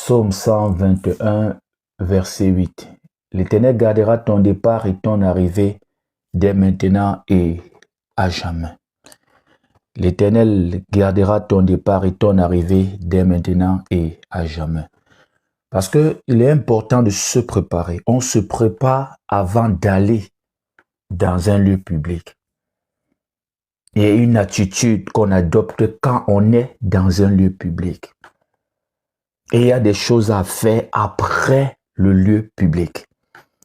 Psaume 121, verset 8. L'Éternel gardera ton départ et ton arrivée dès maintenant et à jamais. L'Éternel gardera ton départ et ton arrivée dès maintenant et à jamais. Parce qu'il est important de se préparer. On se prépare avant d'aller dans un lieu public. Il y a une attitude qu'on adopte quand on est dans un lieu public. Et il y a des choses à faire après le lieu public.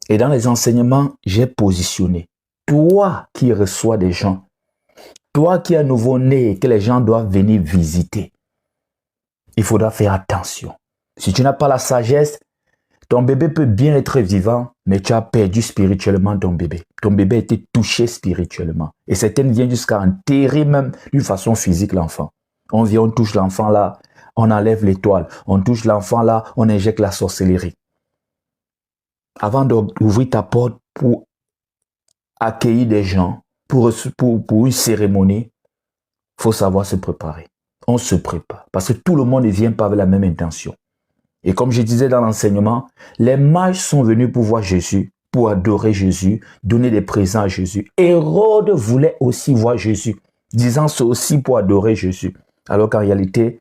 Et dans les enseignements, j'ai positionné. Toi qui reçois des gens, toi qui es nouveau-né et que les gens doivent venir visiter, il faudra faire attention. Si tu n'as pas la sagesse, ton bébé peut bien être vivant, mais tu as perdu spirituellement ton bébé. Ton bébé a été touché spirituellement. Et certaines viennent jusqu'à enterrer même d'une façon physique l'enfant. On vient, on touche l'enfant là, on enlève l'étoile. On touche l'enfant là, on injecte la sorcellerie. Avant d'ouvrir ta porte pour accueillir des gens, pour une cérémonie, il faut savoir se préparer. On se prépare. Parce que tout le monde ne vient pas avec la même intention. Et comme je disais dans l'enseignement, les mages sont venus pour voir Jésus, pour adorer Jésus, donner des présents à Jésus. Hérode voulait aussi voir Jésus, disant c'est aussi pour adorer Jésus. Alors qu'en réalité,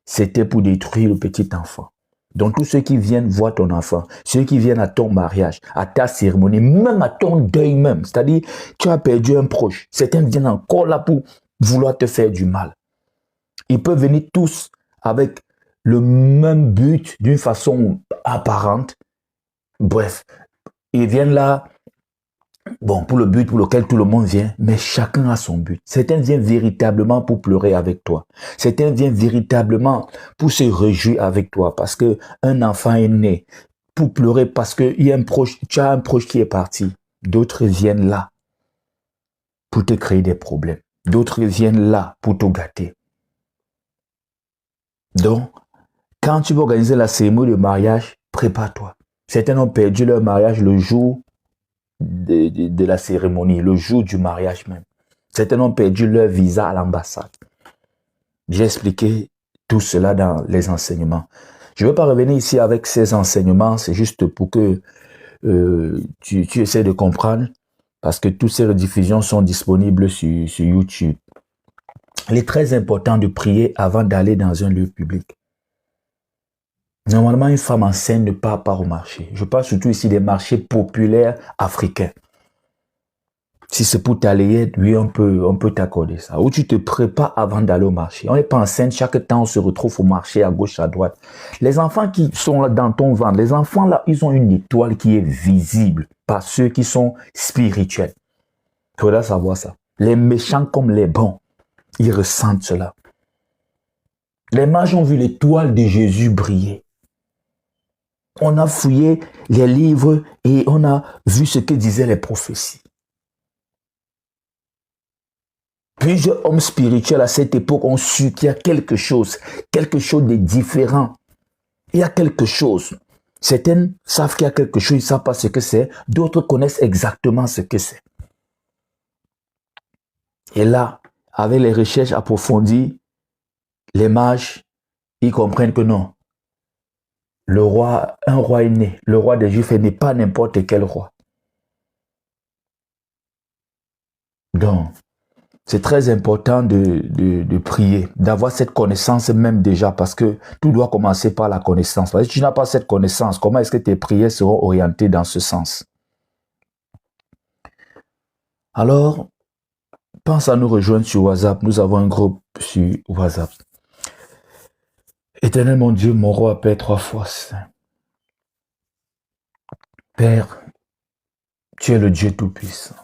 c'était pour détruire le petit enfant. Donc tous ceux qui viennent voir ton enfant, ceux qui viennent à ton mariage, à ta cérémonie, même à ton deuil même, c'est-à-dire tu as perdu un proche, certains viennent encore là pour vouloir te faire du mal. Ils peuvent venir tous avec le même but d'une façon apparente. Bref, ils viennent là, bon, pour le but pour lequel tout le monde vient, mais chacun a son but. Certains viennent véritablement pour pleurer avec toi. Certains viennent véritablement pour se réjouir avec toi parce que un enfant est né. Pour pleurer parce que tu as un proche qui est parti. D'autres viennent là pour te créer des problèmes. D'autres viennent là pour te gâter. Donc, quand tu veux organiser la cérémonie de mariage, prépare-toi. Certains ont perdu leur mariage le jour de la cérémonie, le jour du mariage même. Certains ont perdu leur visa à l'ambassade. J'ai expliqué tout cela dans les enseignements. Je ne veux pas revenir ici avec ces enseignements, c'est juste pour que tu essaies de comprendre, parce que toutes ces rediffusions sont disponibles sur YouTube. Il est très important de prier avant d'aller dans un lieu public. Normalement, une femme enceinte ne part pas au marché. Je parle surtout ici des marchés populaires africains. Si c'est pour t'allier, oui, on peut t'accorder ça. Ou tu te prépares avant d'aller au marché. On n'est pas enceinte, chaque temps on se retrouve au marché à gauche, à droite. Les enfants qui sont là dans ton ventre, les enfants là, ils ont une étoile qui est visible par ceux qui sont spirituels. Il faudra savoir ça. Les méchants comme les bons, ils ressentent cela. Les mages ont vu l'étoile de Jésus briller. On a fouillé les livres et on a vu ce que disaient les prophéties. Plusieurs hommes spirituels à cette époque ont su qu'il y a quelque chose de différent. Il y a quelque chose. Certains savent qu'il y a quelque chose, ils ne savent pas ce que c'est. D'autres connaissent exactement ce que c'est. Et là, avec les recherches approfondies, les mages, ils comprennent que non. Un roi est né. Le roi des Juifs n'est pas n'importe quel roi. Donc, c'est très important de prier, d'avoir cette connaissance même déjà, parce que tout doit commencer par la connaissance. Parce que si tu n'as pas cette connaissance, comment est-ce que tes prières seront orientées dans ce sens? Alors, pense à nous rejoindre sur WhatsApp. Nous avons un groupe sur WhatsApp. Éternel mon Dieu, mon roi, Père trois fois saint. Père, tu es le Dieu tout-puissant.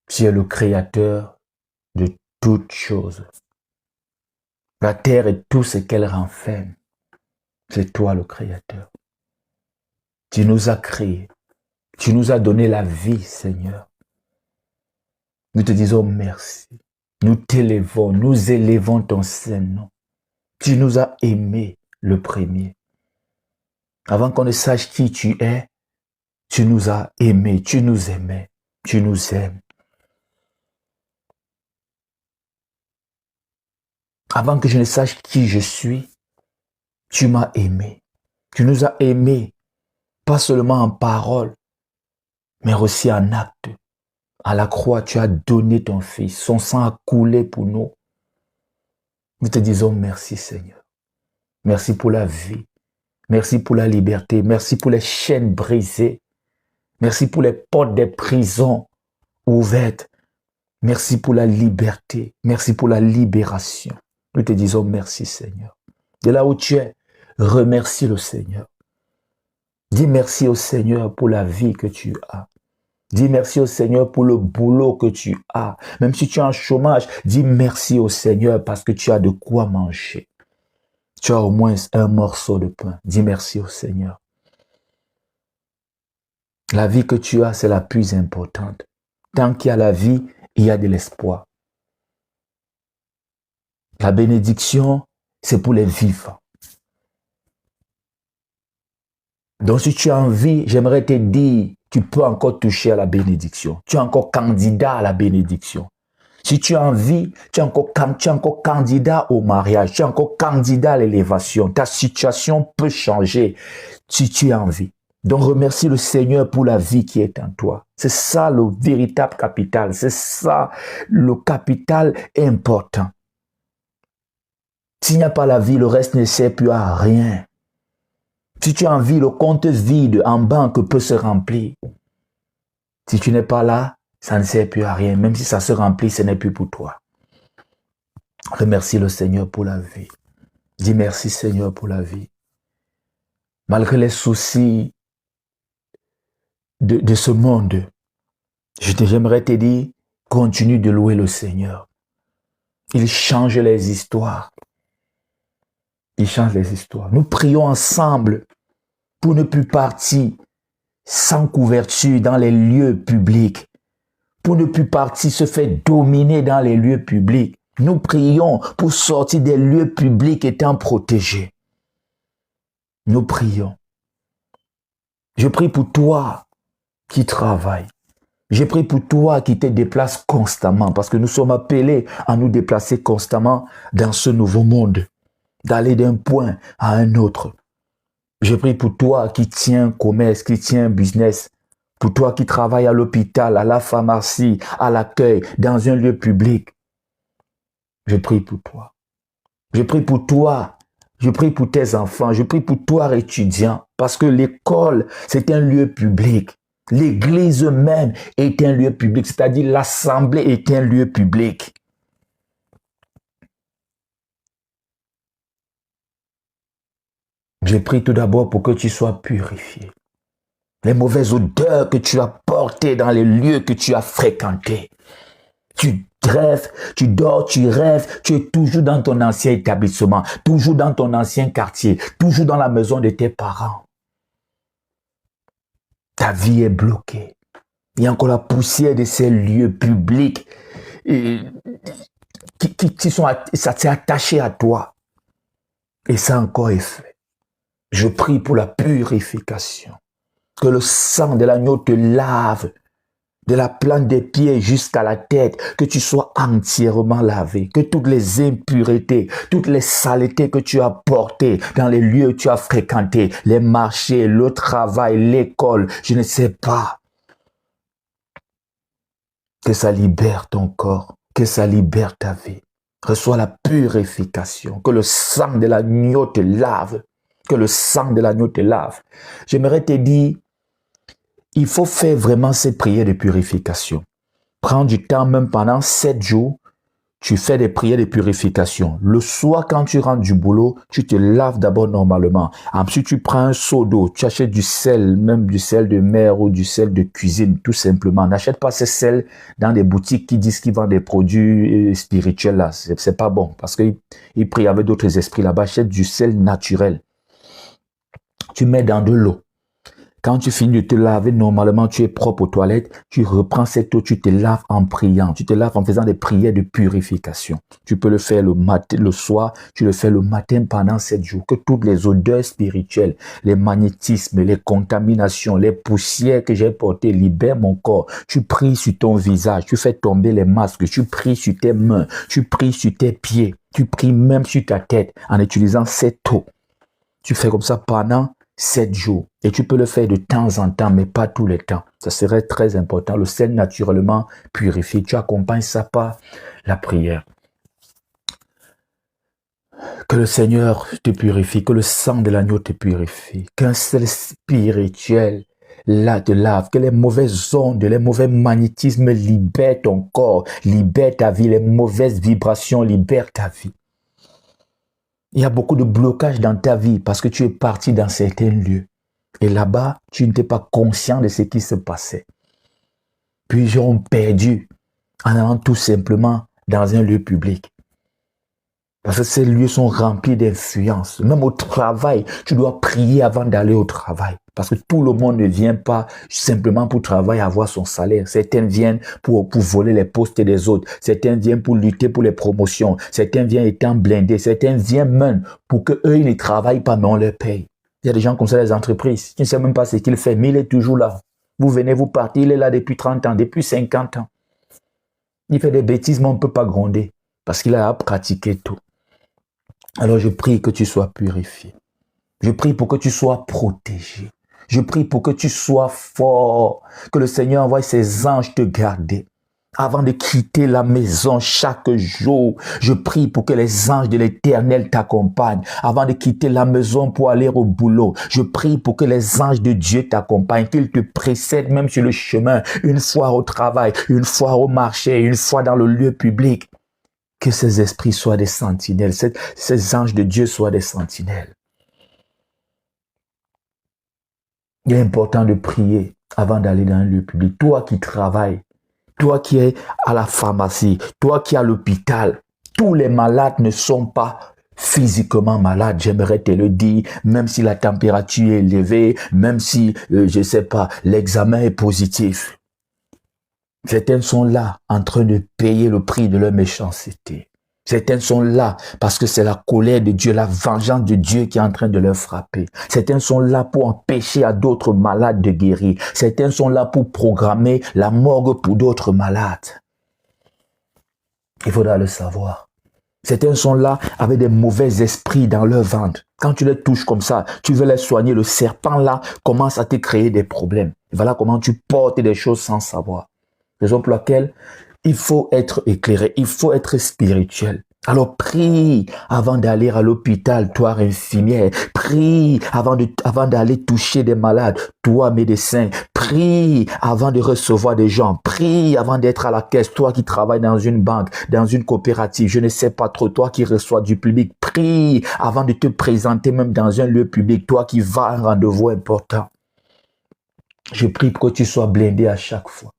Tu es le créateur de toutes choses. La terre et tout ce qu'elle renferme, c'est toi le créateur. Tu nous as créés. Tu nous as donné la vie, Seigneur. Nous te disons merci. Nous t'élevons, nous élevons ton Saint-Nom. Tu nous as aimés le premier. Avant qu'on ne sache qui tu es, tu nous as aimés, tu nous aimais, tu nous aimes. Avant que je ne sache qui je suis, Tu m'as aimé. Tu nous as aimés, pas seulement en parole, mais aussi en acte. À la croix, tu as donné ton Fils. Son sang a coulé pour nous. Nous te disons merci, Seigneur. Merci pour la vie. Merci pour la liberté. Merci pour les chaînes brisées. Merci pour les portes des prisons ouvertes. Merci pour la liberté. Merci pour la libération. Nous te disons merci, Seigneur. De là où tu es, remercie le Seigneur. Dis merci au Seigneur pour la vie que tu as. Dis merci au Seigneur pour le boulot que tu as. Même si tu es en chômage, dis merci au Seigneur parce que tu as de quoi manger. Tu as au moins un morceau de pain. Dis merci au Seigneur. La vie que tu as, c'est la plus importante. Tant qu'il y a la vie, il y a de l'espoir. La bénédiction, c'est pour les vivants. Donc si tu as envie, j'aimerais te dire, tu peux encore toucher à la bénédiction. Tu es encore candidat à la bénédiction. Si tu as envie, tu es encore candidat au mariage, tu es encore candidat à l'élévation. Ta situation peut changer si tu as envie. Donc remercie le Seigneur pour la vie qui est en toi. C'est ça le véritable capital. C'est ça le capital important. S'il n'y a pas la vie, le reste ne sert plus à rien. Si tu as envie, le compte vide en banque peut se remplir. Si tu n'es pas là, ça ne sert plus à rien. Même si ça se remplit, ce n'est plus pour toi. Remercie le Seigneur pour la vie. Dis merci Seigneur pour la vie. Malgré les soucis de ce monde, j'aimerais te dire, continue de louer le Seigneur. Il change les histoires. Il change les histoires. Nous prions ensemble pour ne plus partir sans couverture dans les lieux publics. Pour ne plus partir se faire dominer dans les lieux publics. Nous prions pour sortir des lieux publics étant protégés. Nous prions. Je prie pour toi qui travaille. Je prie pour toi qui te déplaces constamment parce que nous sommes appelés à nous déplacer constamment dans ce nouveau monde, d'aller d'un point à un autre. Je prie pour toi qui tiens un commerce, qui tiens un business, pour toi qui travaille à l'hôpital, à la pharmacie, à l'accueil, dans un lieu public. Je prie pour toi. Je prie pour toi. Je prie pour tes enfants. Je prie pour toi, étudiant, parce que l'école, c'est un lieu public. L'église même est un lieu public, c'est-à-dire l'assemblée est un lieu public. Je prie tout d'abord pour que tu sois purifié. Les mauvaises odeurs que tu as portées dans les lieux que tu as fréquentés. Tu rêves, tu dors, tu rêves, tu es toujours dans ton ancien établissement, toujours dans ton ancien quartier, toujours dans la maison de tes parents. Ta vie est bloquée. Il y a encore la poussière de ces lieux publics ça s'est attaché à toi. Et ça encore est fait. Je prie pour la purification. Que le sang de l'agneau te lave, de la plante des pieds jusqu'à la tête, que tu sois entièrement lavé, que toutes les impuretés, toutes les saletés que tu as portées dans les lieux que tu as fréquentés, les marchés, le travail, l'école, je ne sais pas, que ça libère ton corps, que ça libère ta vie. Reçois la purification, que le sang de l'agneau te lave, que le sang de l'agneau te lave. J'aimerais te dire, il faut faire vraiment cette prière de purification. Prends du temps, même pendant 7 jours, tu fais des prières de purification. Le soir, quand tu rentres du boulot, tu te laves d'abord normalement. Ensuite, tu prends un seau d'eau, tu achètes du sel, même du sel de mer ou du sel de cuisine, tout simplement. N'achète pas ce sel dans des boutiques qui disent qu'ils vendent des produits spirituels là. C'est pas bon parce qu'ils prient avec d'autres esprits là-bas. Achète du sel naturel. Tu mets dans de l'eau. Quand tu finis de te laver, normalement, tu es propre aux toilettes, tu reprends cette eau, tu te laves en priant, tu te laves en faisant des prières de purification. Tu peux le faire le matin, le soir, tu le fais le matin pendant 7 jours. Que toutes les odeurs spirituelles, les magnétismes, les contaminations, les poussières que j'ai portées libèrent mon corps. Tu pries sur ton visage, tu fais tomber les masques, tu pries sur tes mains, tu pries sur tes pieds, tu pries même sur ta tête en utilisant cette eau. Tu fais comme ça pendant 7 jours. Et tu peux le faire de temps en temps, mais pas tous les temps. Ça serait très important. Le sel naturellement purifie. Tu accompagnes ça par la prière. Que le Seigneur te purifie, que le sang de l'agneau te purifie, qu'un sel spirituel là te lave, que les mauvaises ondes, les mauvais magnétismes libèrent ton corps, libèrent ta vie, les mauvaises vibrations libèrent ta vie. Il y a beaucoup de blocages dans ta vie parce que tu es parti dans certains lieux. Et là-bas, tu n'étais pas conscient de ce qui se passait. Puis ils ont perdu en allant tout simplement dans un lieu public. Parce que ces lieux sont remplis d'influence. Même au travail, tu dois prier avant d'aller au travail. Parce que tout le monde ne vient pas simplement pour travailler, avoir son salaire. Certains viennent pour voler les postes des autres. Certains viennent pour lutter pour les promotions. Certains viennent étant blindés. Certains viennent même pour qu'eux, ils ne travaillent pas, mais on les paye. Il y a des gens comme ça, les entreprises. Tu ne sais même pas ce qu'il fait, mais il est toujours là. Vous venez, vous partez, il est là depuis 30 ans, depuis 50 ans. Il fait des bêtises, mais on ne peut pas gronder. Parce qu'il a pratiqué tout. Alors je prie que tu sois purifié. Je prie pour que tu sois protégé. Je prie pour que tu sois fort. Que le Seigneur envoie ses anges te garder. Avant de quitter la maison chaque jour, je prie pour que les anges de l'Éternel t'accompagnent. Avant de quitter la maison pour aller au boulot, je prie pour que les anges de Dieu t'accompagnent, qu'ils te précèdent même sur le chemin, une fois au travail, une fois au marché, une fois dans le lieu public. Que ces esprits soient des sentinelles, ces anges de Dieu soient des sentinelles. Il est important de prier avant d'aller dans un lieu public. Toi qui travailles, toi qui es à la pharmacie, toi qui es à l'hôpital, tous les malades ne sont pas physiquement malades, j'aimerais te le dire, même si la température est élevée, même si, je ne sais pas, l'examen est positif. Certains sont là en train de payer le prix de leur méchanceté. Certains sont là parce que c'est la colère de Dieu, la vengeance de Dieu qui est en train de leur frapper. Certains sont là pour empêcher à d'autres malades de guérir. Certains sont là pour programmer la morgue pour d'autres malades. Il faudra le savoir. Certains sont là avec des mauvais esprits dans leur ventre. Quand tu les touches comme ça, tu veux les soigner. Le serpent là commence à te créer des problèmes. Et voilà comment tu portes des choses sans savoir. Raison pour laquelle il faut être éclairé, il faut être spirituel. Alors prie avant d'aller à l'hôpital, toi infirmière. Prie avant d'aller toucher des malades, toi médecin. Prie avant de recevoir des gens. Prie avant d'être à la caisse, toi qui travailles dans une banque, dans une coopérative. Je ne sais pas trop, toi qui reçois du public. Prie avant de te présenter même dans un lieu public, toi qui vas à un rendez-vous important. Je prie pour que tu sois blindé à chaque fois.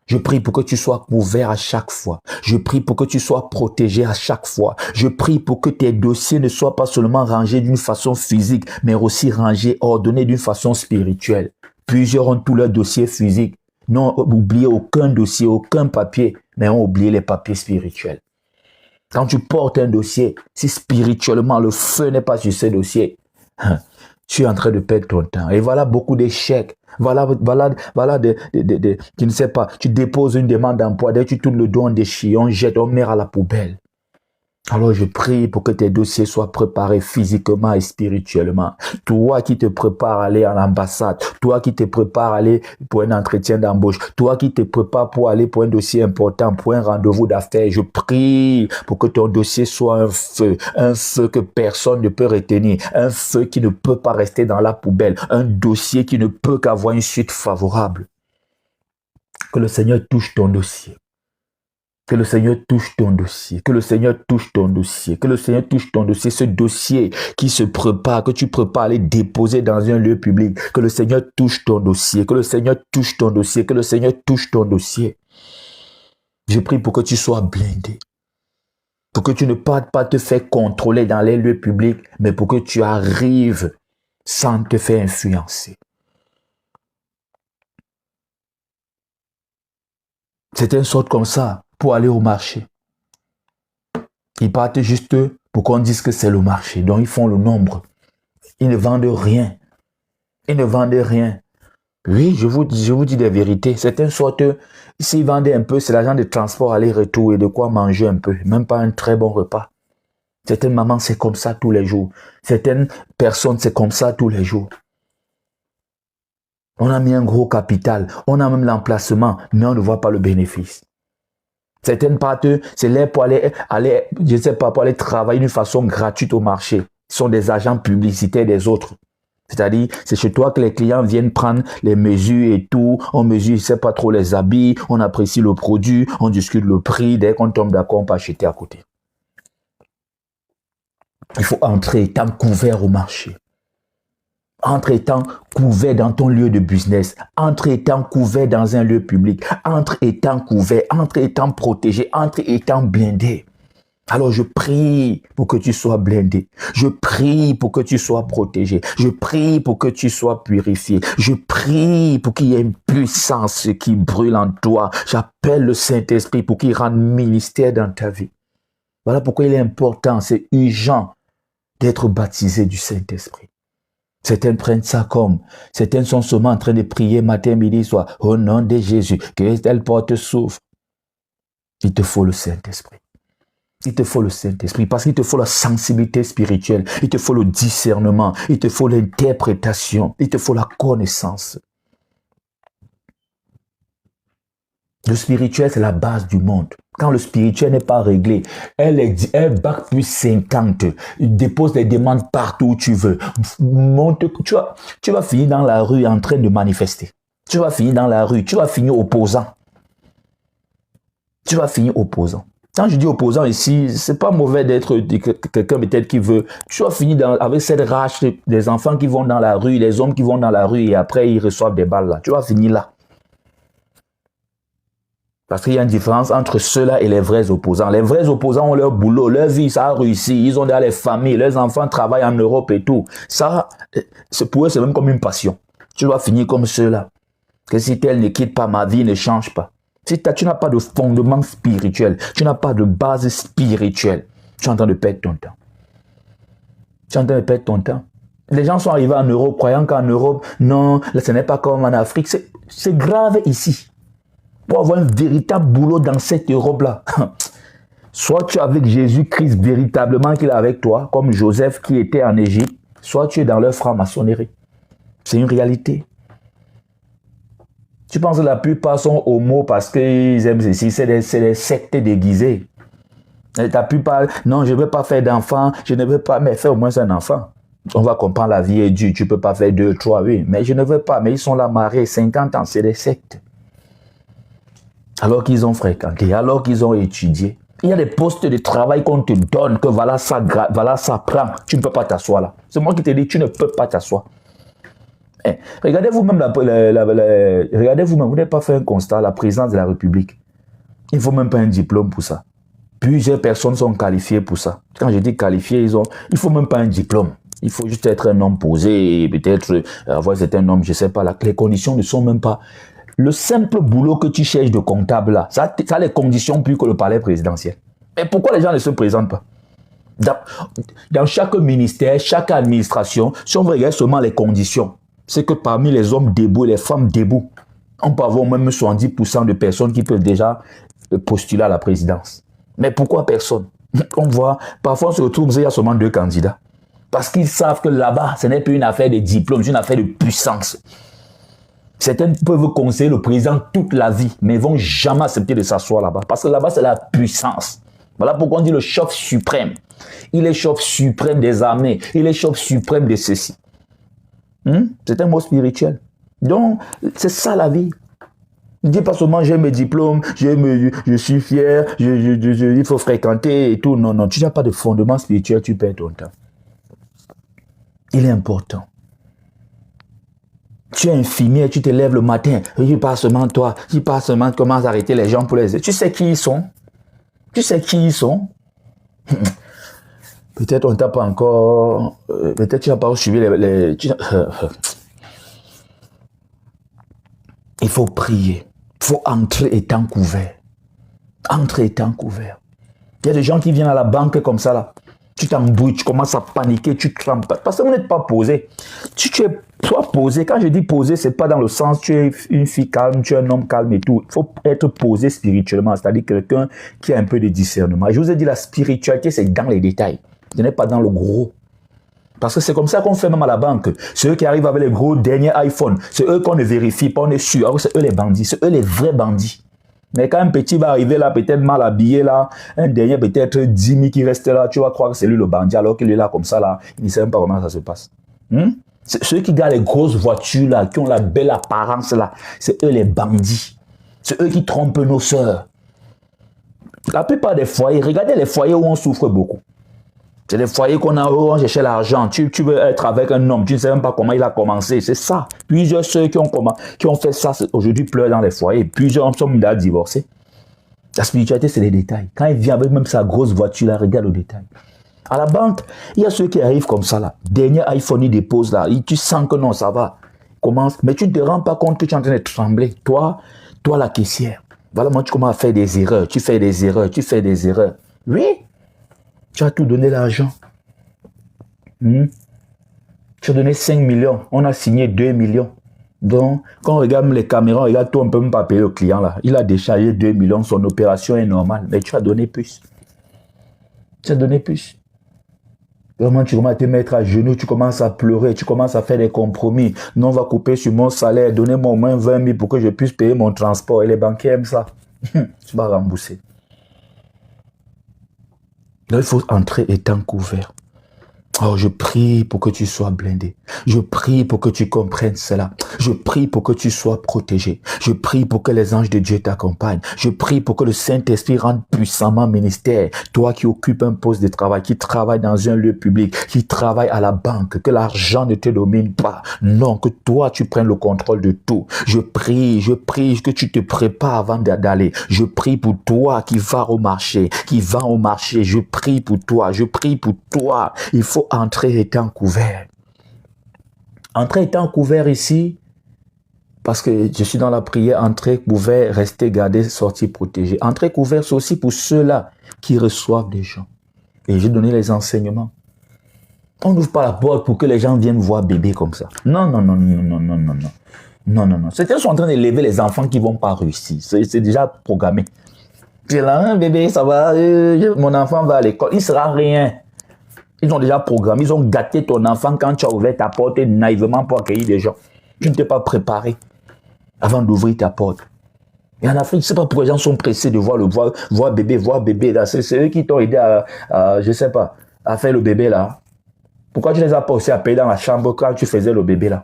Je prie pour que tu sois couvert à chaque fois. Je prie pour que tu sois protégé à chaque fois. Je prie pour que tes dossiers ne soient pas seulement rangés d'une façon physique, mais aussi rangés, ordonnés d'une façon spirituelle. Plusieurs ont tous leurs dossiers physiques, n'ont oublié aucun dossier, aucun papier, mais ont oublié les papiers spirituels. Quand tu portes un dossier, si spirituellement le feu n'est pas sur ce dossier, tu es en train de perdre ton temps. Et voilà beaucoup d'échecs. Voilà, tu ne sais pas, tu déposes une demande d'emploi, dès que tu tournes le dos, on déchire, on jette, on met à la poubelle. Alors je prie pour que tes dossiers soient préparés physiquement et spirituellement. Toi qui te prépares à aller à l'ambassade, toi qui te prépares à aller pour un entretien d'embauche, toi qui te prépares pour aller pour un dossier important, pour un rendez-vous d'affaires, je prie pour que ton dossier soit un feu que personne ne peut retenir, un feu qui ne peut pas rester dans la poubelle, un dossier qui ne peut qu'avoir une suite favorable. Que le Seigneur touche ton dossier. Que le Seigneur touche ton dossier, que le Seigneur touche ton dossier, que le Seigneur touche ton dossier, ce dossier qui se prépare, que tu prépares à aller déposer dans un lieu public, que le Seigneur touche ton dossier, que le Seigneur touche ton dossier, que le Seigneur touche ton dossier. Je prie pour que tu sois blindé, pour que tu ne partes pas te faire contrôler dans les lieux publics, mais pour que tu arrives sans te faire influencer. C'est une sorte comme ça pour aller au marché. Ils partent juste pour qu'on dise que c'est le marché. Donc, ils font le nombre. Ils ne vendent rien. Ils ne vendent rien. Oui, je vous dis des vérités. C'est une sorte, s'ils vendaient un peu, c'est l'argent de transport aller-retour et de quoi manger un peu. Même pas un très bon repas. Certaines mamans, c'est comme ça tous les jours. Certaines personnes, c'est comme ça tous les jours. On a mis un gros capital, on a même l'emplacement, mais on ne voit pas le bénéfice. Certaines partent, c'est là pour aller, je sais pas, pour aller travailler d'une façon gratuite au marché. Ce sont des agents publicitaires des autres. C'est-à-dire, c'est chez toi que les clients viennent prendre les mesures et tout. On mesure, je sais pas trop les habits, on apprécie le produit, on discute le prix. Dès qu'on tombe d'accord, on peut acheter à côté. Il faut entrer étant couvert au marché. Entre étant couvert dans ton lieu de business, entre étant couvert dans un lieu public, entre étant couvert, entre étant protégé, entre étant blindé. Alors je prie pour que tu sois blindé. Je prie pour que tu sois protégé. Je prie pour que tu sois purifié. Je prie pour qu'il y ait une puissance qui brûle en toi. J'appelle le Saint-Esprit pour qu'il rende ministère dans ta vie. Voilà pourquoi il est important, c'est urgent d'être baptisé du Saint-Esprit. Certains prennent ça comme, certains sont seulement en train de prier matin, midi, soir, au nom de Jésus, que telle porte s'ouvre. Il te faut le Saint-Esprit. Il te faut le Saint-Esprit parce qu'il te faut la sensibilité spirituelle, il te faut le discernement, il te faut l'interprétation, il te faut la connaissance. Le spirituel, c'est la base du monde. Quand le spirituel n'est pas réglé, elle bac plus 50, il dépose des demandes partout où tu veux. Monte, tu vas finir dans la rue en train de manifester. Tu vas finir dans la rue, tu vas finir opposant. Tu vas finir opposant. Quand je dis opposant ici, c'est pas mauvais d'être quelqu'un peut-être qui veut. Tu vas finir avec cette rage des enfants qui vont dans la rue, les hommes qui vont dans la rue et après ils reçoivent des balles là. Tu vas finir là. Parce qu'il y a une différence entre ceux-là et les vrais opposants. Les vrais opposants ont leur boulot, leur vie, ça a réussi. Ils ont dans les familles, leurs enfants travaillent en Europe et tout. Ça, pour eux, c'est même comme une passion. Tu dois finir comme ceux-là. Que si tel ne quitte pas, ma vie ne change pas. Si tu n'as pas de fondement spirituel, tu n'as pas de base spirituelle, tu es en train de perdre ton temps. Tu es en train de perdre ton temps. Les gens sont arrivés en Europe croyant qu'en Europe, non, ce n'est pas comme en Afrique. C'est grave ici. Pour avoir un véritable boulot dans cette Europe-là, soit tu es avec Jésus-Christ véritablement qu'il est avec toi, comme Joseph qui était en Égypte, soit tu es dans leur franc-maçonnerie. C'est une réalité. Tu penses que la plupart sont homo parce qu'ils aiment ceci, c'est des sectes déguisées. Et la plupart, non, je ne veux pas faire d'enfant, je ne veux pas, mais fais au moins un enfant. On va comprendre, la vie est dure, tu ne peux pas faire 2, 3, oui, mais je ne veux pas, mais ils sont là mariés, 50 ans, c'est des sectes. Alors qu'ils ont fréquenté, alors qu'ils ont étudié. Il y a des postes de travail qu'on te donne, que voilà ça prend. Tu ne peux pas t'asseoir là. C'est moi qui te dis, tu ne peux pas t'asseoir. Regardez vous-même, regardez-vous-même, vous n'avez pas fait un constat, la présidence de la République. Il ne faut même pas un diplôme pour ça. Plusieurs personnes sont qualifiées pour ça. Quand je dis qualifiées, il ne faut même pas un diplôme. Il faut juste être un homme posé, peut-être avoir certains homme, je ne sais pas, là, les conditions ne sont même pas... Le simple boulot que tu cherches de comptable là, ça a les conditions plus que le palais présidentiel. Mais pourquoi les gens ne se présentent pas? Dans chaque ministère, chaque administration, si on regarde seulement les conditions, c'est que parmi les hommes debout et les femmes debout, on peut avoir même 70% de personnes qui peuvent déjà postuler à la présidence. Mais pourquoi personne? On voit, parfois on se retrouve, il y a seulement 2 candidats. Parce qu'ils savent que là-bas, ce n'est plus une affaire de diplôme, c'est une affaire de puissance. Certains peuvent conseiller le président toute la vie, mais ils ne vont jamais accepter de s'asseoir là-bas. Parce que là-bas, c'est la puissance. Voilà pourquoi on dit le chef suprême. Il est chef suprême des armées. Il est chef suprême de ceci. C'est un mot spirituel. Donc, c'est ça la vie. Ne dis pas seulement j'ai mes diplômes, je suis fier, il faut fréquenter et tout. Non, non, tu n'as pas de fondement spirituel, tu perds ton temps. Il est important. Tu es infirmière, tu te lèves le matin, tu pas seulement toi, tu pas seulement commences à arrêter les gens pour les aider. Tu sais qui ils sont? Tu sais qui ils sont? Peut-être on ne t'a pas encore... peut-être tu n'as pas suivi Il faut prier. Il faut entrer étant couvert. Entrer étant couvert. Il y a des gens qui viennent à la banque comme ça là. Tu t'embrouilles, tu commences à paniquer, tu trembles. Parce que vous n'êtes pas posé. Tu es soit posé. Quand je dis posé, ce n'est pas dans le sens tu es une fille calme, tu es un homme calme et tout. Il faut être posé spirituellement, c'est-à-dire quelqu'un qui a un peu de discernement. Je vous ai dit, la spiritualité, c'est dans les détails. Ce n'est pas dans le gros. Parce que c'est comme ça qu'on fait même à la banque. C'est eux qui arrivent avec les gros derniers iPhones. C'est eux qu'on ne vérifie pas, on est sûr. Alors c'est eux les bandits, c'est eux les vrais bandits. Mais quand un petit va arriver là, peut-être mal habillé là, un dernier peut-être 10 000 qui reste là, tu vas croire que c'est lui le bandit alors qu'il est là comme ça là, il ne sait même pas comment ça se passe. C'est ceux qui gardent les grosses voitures là, qui ont la belle apparence là, c'est eux les bandits. C'est eux qui trompent nos sœurs. La plupart des foyers, regardez les foyers où on souffre beaucoup. C'est les foyers qu'on a où on cherchait l'argent. Tu veux être avec un homme, tu ne sais même pas comment il a commencé. C'est ça. Plusieurs ceux qui ont fait ça aujourd'hui pleurent dans les foyers. Plusieurs hommes sont déjà divorcés. La spiritualité, c'est les détails. Quand il vient avec même sa grosse voiture, là, regarde le détail. À la banque, il y a ceux qui arrivent comme ça là. Dernier iPhone, il dépose là. Tu sens que non, ça va. Commence. Mais tu ne te rends pas compte que tu es en train de trembler. Toi la caissière. Voilà, moi, tu commences à faire des erreurs. Tu fais des erreurs. Oui. Tu as tout donné l'argent. Tu as donné 5 millions. On a signé 2 millions. Donc, quand on regarde les caméras, on regarde tout, on ne peut même pas payer le client là. Il a déchargé 2 millions. Son opération est normale. Mais tu as donné plus. Vraiment, tu commences à te mettre à genoux, tu commences à pleurer, tu commences à faire des compromis. Non, on va couper sur mon salaire, donnez-moi au moins 20 000 pour que je puisse payer mon transport. Et les banquiers aiment ça. Tu vas rembourser. Donc, il faut entrer étant couvert. Oh, je prie pour que tu sois blindé. Je prie pour que tu comprennes cela. Je prie pour que tu sois protégé. Je prie pour que les anges de Dieu t'accompagnent. Je prie pour que le Saint-Esprit rende puissamment ministère. Toi qui occupes un poste de travail, qui travaille dans un lieu public, qui travaille à la banque, que l'argent ne te domine pas. Non, que toi tu prennes le contrôle de tout. Je prie que tu te prépares avant d'aller. Je prie pour toi qui va au marché, Je prie pour toi. Il faut entrer étant couvert. Entrer étant couvert ici, parce que je suis dans la prière, entrer couvert, rester gardé, sortir protégé. Entrer couvert, c'est aussi pour ceux-là qui reçoivent des gens. Et j'ai donné les enseignements. On n'ouvre pas la porte pour que les gens viennent voir bébé comme ça. Non. Certains sont en train d'élever les enfants qui ne vont pas réussir. C'est déjà programmé. C'est là, bébé, ça va, mon enfant va à l'école. Il ne sera rien. Ils ont déjà programmé, ils ont gâté ton enfant quand tu as ouvert ta porte naïvement pour accueillir des gens. Tu ne t'es pas préparé avant d'ouvrir ta porte. Et en Afrique, je ne sais pas pourquoi les gens sont pressés de voir bébé là. C'est eux qui t'ont aidé je ne sais pas, à faire le bébé là. Pourquoi tu ne les as pas aussi appelés dans la chambre quand tu faisais le bébé là?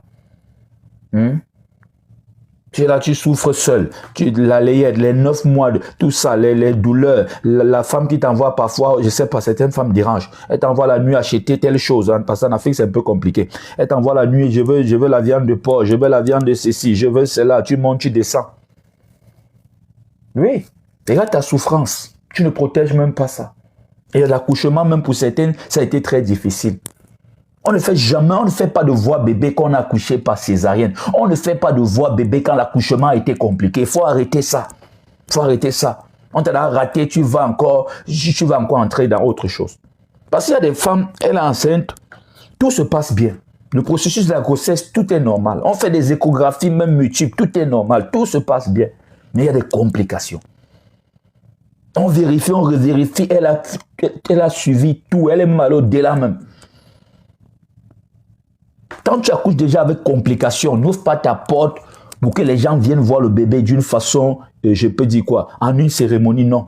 Tu es là, tu souffres seul. La layette, les 9 mois, tout ça, les douleurs. La femme qui t'envoie parfois, je ne sais pas, certaines femmes dérangent. Elle t'envoie la nuit acheter telle chose. Parce qu'en Afrique, c'est un peu compliqué. Elle t'envoie la nuit, je veux la viande de porc, je veux la viande de ceci, je veux cela. Tu montes, tu descends. Oui. Regarde ta souffrance. Tu ne protèges même pas ça. Et l'accouchement, même pour certaines, ça a été très difficile. On ne fait pas de voix bébé quand on a accouché par césarienne. On ne fait pas de voix bébé quand l'accouchement a été compliqué. Il faut arrêter ça. On t'a raté, tu vas encore entrer dans autre chose. Parce qu'il y a des femmes, elle est enceinte, tout se passe bien. Le processus de la grossesse, tout est normal. On fait des échographies, même multiples, tout est normal, tout se passe bien. Mais il y a des complications. On vérifie, on revérifie, elle a suivi tout, elle est malade dès là même. Quand tu accouches déjà avec complications, n'ouvre pas ta porte pour que les gens viennent voir le bébé d'une façon, je peux dire quoi, en une cérémonie, non.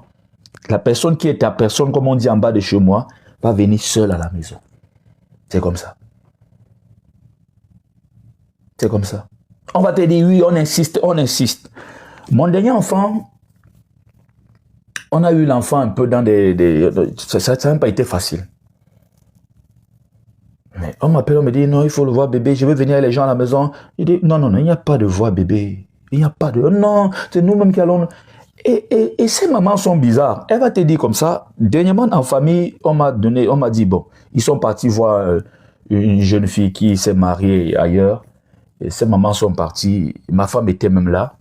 La personne qui est ta personne, comme on dit en bas de chez moi, va venir seule à la maison. C'est comme ça. On va te dire oui, on insiste. Mon dernier enfant, on a eu l'enfant un peu dans ça n'a pas été facile. Mais on m'appelle, on me dit, non, il faut le voir bébé, je veux venir avec les gens à la maison. Je dis, non, il n'y a pas de voir bébé. Il n'y a pas de... Non, c'est nous-mêmes qui allons... Et ces mamans sont bizarres. Elle va te dire comme ça. Dernièrement, en famille, on m'a dit, bon, ils sont partis voir une jeune fille qui s'est mariée ailleurs. Et ces mamans sont parties. Ma femme était même là.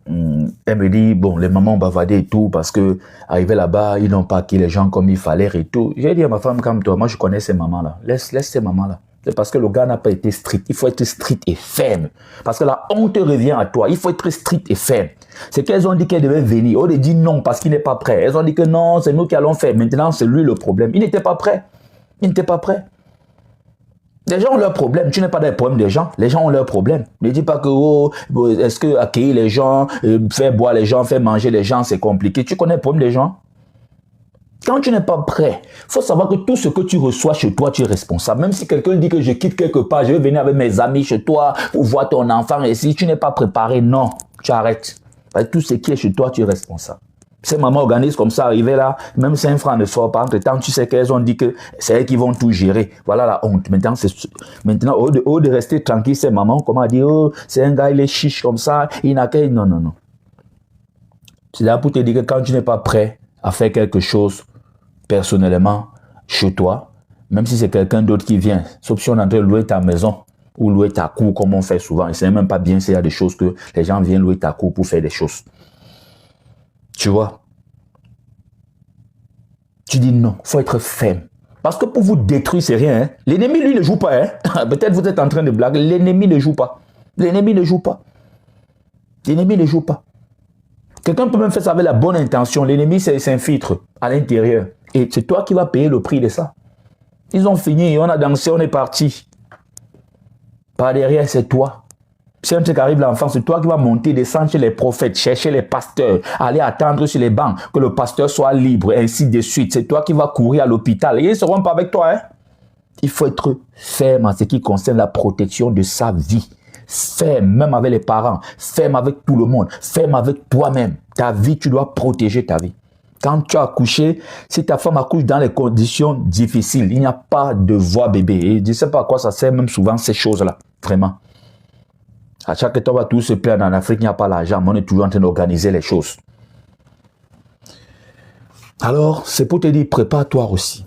Elle me dit, bon, les mamans ont bavardé et tout, parce que arrivé là-bas, ils n'ont pas acquis les gens comme il fallait et tout. J'ai dit à ma femme, calme-toi, moi je connais ces mamans-là. Laisse ces mamans-là. C'est parce que le gars n'a pas été strict. Il faut être strict et ferme. Parce que la honte revient à toi. Il faut être strict et ferme. C'est qu'elles ont dit qu'elles devaient venir. On a dit non parce qu'il n'est pas prêt. Elles ont dit que non, c'est nous qui allons faire. Maintenant, c'est lui le problème. Il n'était pas prêt. Il n'était pas prêt. Les gens ont leurs problèmes. Tu n'es pas dans les problèmes des gens. Les gens ont leurs problèmes. Ne dis pas que, oh, est-ce que accueillir les gens, faire boire les gens, faire manger les gens, c'est compliqué. Tu connais les problèmes des gens? Quand tu n'es pas prêt, il faut savoir que tout ce que tu reçois chez toi, tu es responsable. Même si quelqu'un dit que je quitte quelque part, je vais venir avec mes amis chez toi pour voir ton enfant. Et si tu n'es pas préparé, non, tu arrêtes. Parce que tout ce qui est chez toi, tu es responsable. Ces mamans organisent comme ça, arriver là, même 5 francs ne sort pas. Entre-temps, tu sais qu'elles ont dit que c'est elles qui vont tout gérer. Voilà la honte. Maintenant, au lieu de rester tranquille, ces mamans, comment dire, oh, c'est un gars, il est chiche comme ça, il n'a qu'à... Non, non, non. C'est là pour te dire que quand tu n'es pas prêt à faire quelque chose, personnellement, chez toi, même si c'est quelqu'un d'autre qui vient, sauf si on est en train de louer ta maison ou louer ta cour, comme on fait souvent, et c'est même pas bien s'il y a des choses que les gens viennent louer ta cour pour faire des choses. Tu vois? Tu dis non, il faut être ferme. Parce que pour vous détruire, c'est rien. Hein? L'ennemi, lui, ne joue pas. Hein? Peut-être vous êtes en train de blaguer. L'ennemi ne joue pas. L'ennemi ne joue pas. L'ennemi ne joue pas. Quelqu'un peut même faire ça avec la bonne intention. L'ennemi s'infiltre à l'intérieur. Et c'est toi qui vas payer le prix de ça. Ils ont fini, on a dansé, on est parti. Par derrière, c'est toi. Si un truc arrive l'enfant, c'est toi qui vas monter, descendre chez les prophètes, chercher les pasteurs, aller attendre sur les bancs, que le pasteur soit libre, ainsi de suite. C'est toi qui vas courir à l'hôpital. Et ils ne seront pas avec toi. Hein? Il faut être ferme en ce qui concerne la protection de sa vie. Ferme, même avec les parents, ferme avec tout le monde, ferme avec toi-même. Ta vie, tu dois protéger ta vie. Quand tu as accouché, si ta femme accouche dans les conditions difficiles, il n'y a pas de voix bébé. Et je ne sais pas à quoi ça sert même souvent ces choses-là, vraiment. À chaque temps, on va tous se plaindre. En Afrique, il n'y a pas l'argent, mais on est toujours en train d'organiser les choses. Alors, c'est pour te dire, prépare-toi aussi.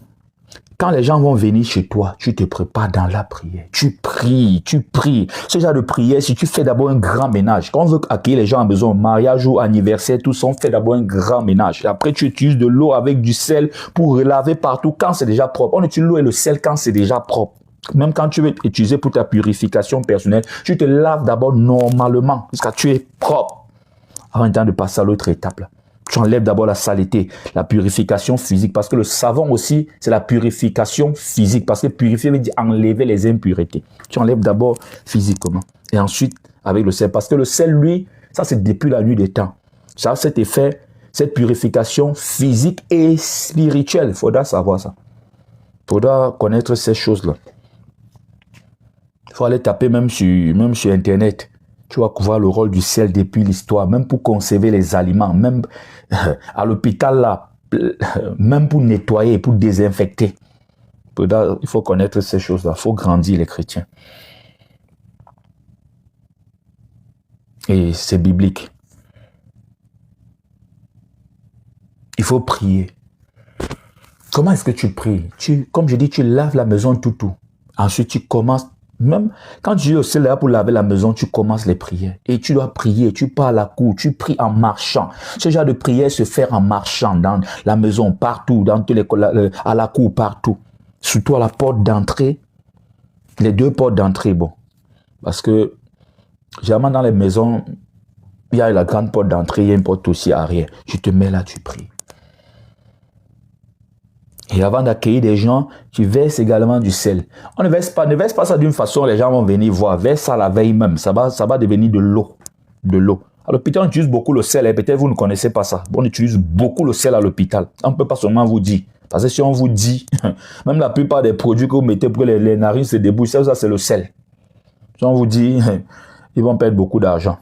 Quand les gens vont venir chez toi, tu te prépares dans la prière. Tu pries, tu pries. Ce genre de prière, si tu fais d'abord un grand ménage, quand on veut accueillir les gens à la maison, mariage ou anniversaire, tout ça, on fait d'abord un grand ménage. Et après, tu utilises de l'eau avec du sel pour laver partout quand c'est déjà propre. On utilise l'eau et le sel quand c'est déjà propre. Même quand tu veux utiliser pour ta purification personnelle, tu te laves d'abord normalement jusqu'à ce que tu es propre. Avant de passer à l'autre étape là. Tu enlèves d'abord la saleté, la purification physique, parce que le savon aussi, c'est la purification physique, parce que purifier veut dire enlever les impuretés. Tu enlèves d'abord physiquement, et ensuite avec le sel, parce que le sel, lui, ça c'est depuis la nuit des temps. Ça a cet effet, cette purification physique et spirituelle. Il faudra savoir ça. Il faudra connaître ces choses-là. Il faut aller taper même sur Internet. Tu vas voir le rôle du sel depuis l'histoire, même pour conserver les aliments, même à l'hôpital là, même pour nettoyer, pour désinfecter. Il faut connaître ces choses-là, il faut grandir les chrétiens. Et c'est biblique. Il faut prier. Comment est-ce que tu pries? Comme je dis, tu laves la maison tout. Ensuite, tu commences. Même quand tu es au ciel là pour laver la maison, tu commences les prières. Et tu dois prier, tu pars à la cour, tu pries en marchant. Ce genre de prière se fait en marchant dans la maison, partout, dans tous les, à la cour, partout. Surtout à la porte d'entrée. Les 2 portes d'entrée, bon. Parce que, généralement dans les maisons, il y a la grande porte d'entrée, il y a une porte aussi arrière. Tu te mets là, tu pries. Et avant d'accueillir des gens, tu verses également du sel. On ne verse pas ça d'une façon, les gens vont venir voir. Verse ça la veille même. Ça va devenir de l'eau. De l'eau. À l'hôpital, on utilise beaucoup le sel. Peut-être vous ne connaissez pas ça. On utilise beaucoup le sel à l'hôpital. On ne peut pas seulement vous dire. Parce que si on vous dit, même la plupart des produits que vous mettez pour que les narines se débouchent, ça c'est le sel. Si on vous dit, ils vont perdre beaucoup d'argent.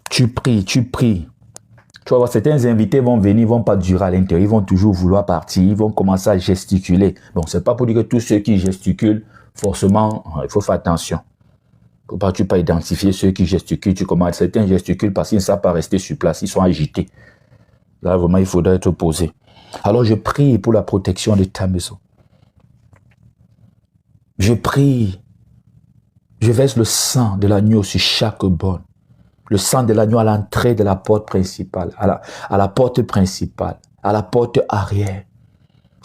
Tu pries, tu pries. Tu vas voir, certains invités vont venir, ils ne vont pas durer à l'intérieur, ils vont toujours vouloir partir, ils vont commencer à gesticuler. Bon, ce n'est pas pour dire que tous ceux qui gesticulent, forcément, il faut faire attention. Il ne faut pas identifier ceux qui gesticulent, tu commences. Certains gesticulent parce qu'ils ne savent pas rester sur place, ils sont agités. Là, vraiment, il faudra être posé. Alors, je prie pour la protection de ta maison. Je prie, je verse le sang de l'agneau sur chaque borne. Le sang de l'agneau à l'entrée de la porte principale, à la porte principale, à la porte arrière.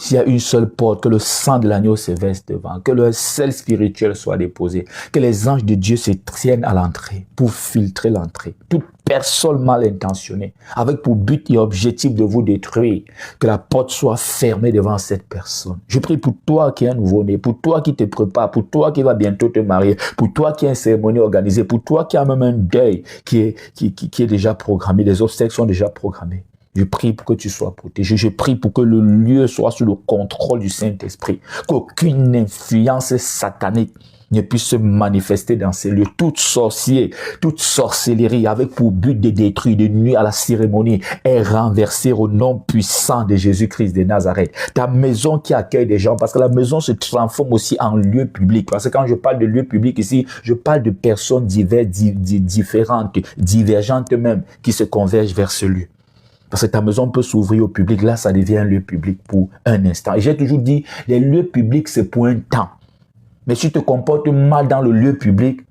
S'il y a une seule porte, que le sang de l'agneau se verse devant, que le sel spirituel soit déposé, que les anges de Dieu se tiennent à l'entrée pour filtrer l'entrée. Toute personne mal intentionnée, avec pour but et objectif de vous détruire, que la porte soit fermée devant cette personne. Je prie pour toi qui es un nouveau-né, pour toi qui te prépare, pour toi qui va bientôt te marier, pour toi qui a une cérémonie organisée, pour toi qui a même un deuil qui est déjà programmé, les obsèques sont déjà programmées. Je prie pour que tu sois protégé. Je prie pour que le lieu soit sous le contrôle du Saint-Esprit. Qu'aucune influence satanique ne puisse se manifester dans ces lieux. Toute sorcier, toute sorcellerie avec pour but de détruire, de nuire à la cérémonie est renversée au nom puissant de Jésus-Christ de Nazareth. Ta maison qui accueille des gens, parce que la maison se transforme aussi en lieu public. Parce que quand je parle de lieu public ici, je parle de personnes différentes, divergentes même, qui se convergent vers ce lieu. Parce que ta maison peut s'ouvrir au public. Là, ça devient un lieu public pour un instant. Et j'ai toujours dit, les lieux publics, c'est pour un temps. Mais si tu te comportes mal dans le lieu public,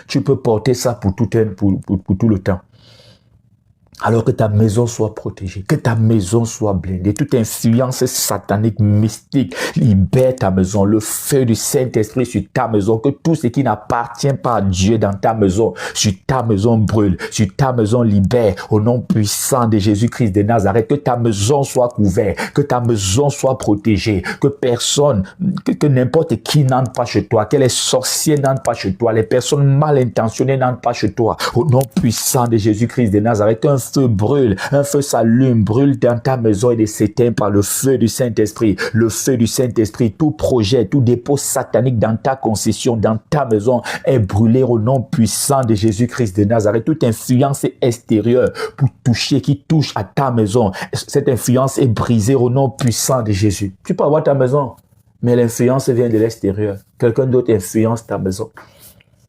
tu peux porter ça pour tout le temps. Alors que ta maison soit protégée, que ta maison soit blindée. Toute influence satanique, mystique, libère ta maison. Le feu du Saint-Esprit sur ta maison. Que tout ce qui n'appartient pas à Dieu dans ta maison, sur ta maison brûle, sur ta maison libère. Au nom puissant de Jésus-Christ de Nazareth, que ta maison soit couverte, que ta maison soit protégée, que personne, que n'importe qui n'entre pas chez toi, que les sorciers n'entrent pas chez toi, les personnes mal intentionnées n'entrent pas chez toi. Au nom puissant de Jésus-Christ de Nazareth, un feu brûle, un feu s'allume, brûle dans ta maison et de s'éteint par le feu du Saint-Esprit. Le feu du Saint-Esprit, tout projet, tout dépôt satanique dans ta concession, dans ta maison est brûlé au nom puissant de Jésus-Christ de Nazareth. Toute influence extérieure pour toucher, qui touche à ta maison, cette influence est brisée au nom puissant de Jésus. Tu peux avoir ta maison, mais l'influence vient de l'extérieur. Quelqu'un d'autre influence ta maison.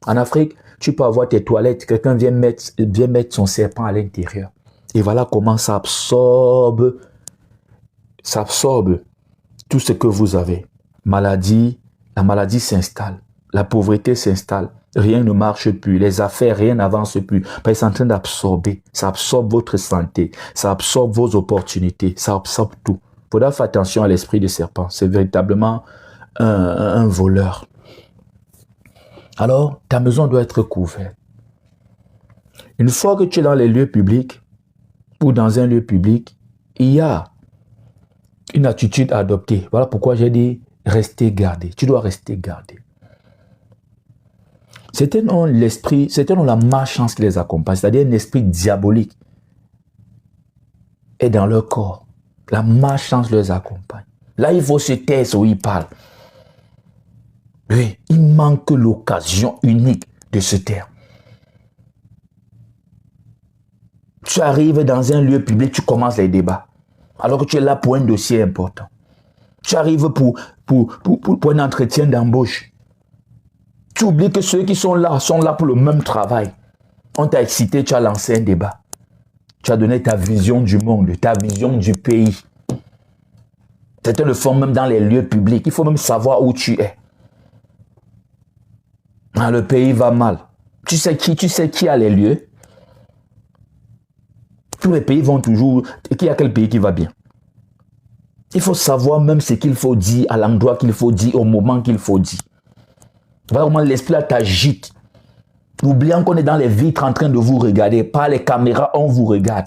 En Afrique, tu peux avoir tes toilettes, quelqu'un vient mettre son serpent à l'intérieur. Et voilà comment ça absorbe tout ce que vous avez. La maladie s'installe, la pauvreté s'installe, rien ne marche plus, les affaires, rien n'avance plus. Parce que c'est en train d'absorber, ça absorbe votre santé, ça absorbe vos opportunités, ça absorbe tout. Il faudra faire attention à l'esprit de serpent, c'est véritablement un voleur. Alors, ta maison doit être couverte. Une fois que tu es dans les lieux publics, ou dans un lieu public, il y a une attitude à adopter. Voilà pourquoi j'ai dit rester gardé. Tu dois rester gardé. C'était non l'esprit, c'était non la malchance qui les accompagne, c'est-à-dire un esprit diabolique est dans leur corps. La malchance les accompagne. Là, il faut se taire où ils parlent. Oui, il manque l'occasion unique de se taire. Tu arrives dans un lieu public, tu commences les débats. Alors que tu es là pour un dossier important. Tu arrives pour un entretien d'embauche. Tu oublies que ceux qui sont là pour le même travail. On t'a excité, tu as lancé un débat. Tu as donné ta vision du monde, ta vision du pays. Certains le font même dans les lieux publics. Il faut même savoir où tu es. Le pays va mal. Tu sais qui a les lieux? Tous les pays vont toujours... Qui a quel pays qui va bien? Il faut savoir même ce qu'il faut dire à l'endroit qu'il faut dire, au moment qu'il faut dire. Voilà comment l'esprit t'agite. Oubliant qu'on est dans les vitres en train de vous regarder. Par les caméras, on vous regarde.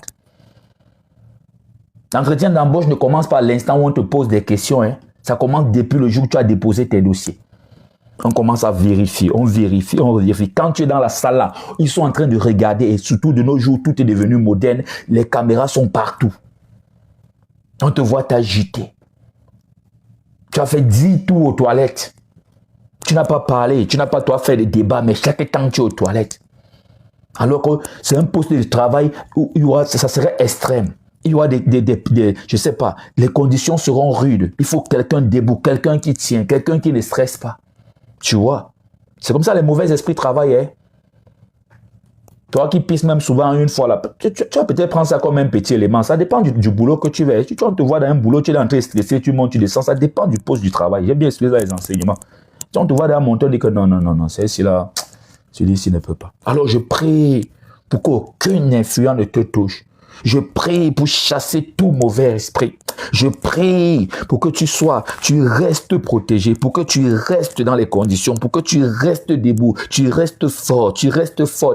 L'entretien d'embauche ne commence pas à l'instant où on te pose des questions. Ça commence depuis le jour où tu as déposé tes dossiers. On commence à vérifier, on vérifie. Quand tu es dans la salle là, ils sont en train de regarder et surtout de nos jours, tout est devenu moderne. Les caméras sont partout. On te voit t'agiter. Tu as fait 10 tours aux toilettes. Tu n'as pas parlé, tu n'as pas toi fait des débats, mais chaque temps tu es aux toilettes. Alors que c'est un poste de travail où ça serait extrême. Il y aura je sais pas, les conditions seront rudes. Il faut quelqu'un debout, quelqu'un qui tient, quelqu'un qui ne stresse pas. Tu vois, c'est comme ça les mauvais esprits travaillent. Toi qui pisses même souvent une fois, là, tu vas peut-être prendre ça comme un petit élément. Ça dépend du boulot que tu veux. Si tu te vois dans un boulot, tu es en train de stresser, tu montes, tu descends. Ça dépend du poste du travail. J'ai bien expliqué dans les enseignements. Si on te voit dans un montant, on dit que non, c'est ici-là. Celui-ci ne peut pas. Alors je prie pour qu'aucune influence ne te touche. Je prie pour chasser tout mauvais esprit. Je prie pour que tu restes protégé, pour que tu restes dans les conditions, pour que tu restes debout, tu restes fort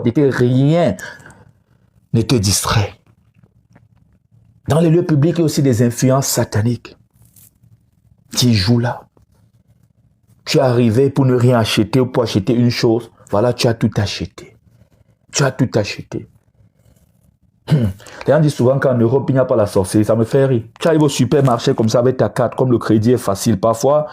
et que rien ne te distrait. Dans les lieux publics, il y a aussi des influences sataniques qui jouent là. Tu es arrivé pour ne rien acheter ou pour acheter une chose. Voilà, tu as tout acheté. Tu as tout acheté. Les gens disent souvent qu'en Europe, il n'y a pas la sorcellerie. Ça me fait rire. Tu arrives au supermarché comme ça avec ta carte, comme le crédit est facile. Parfois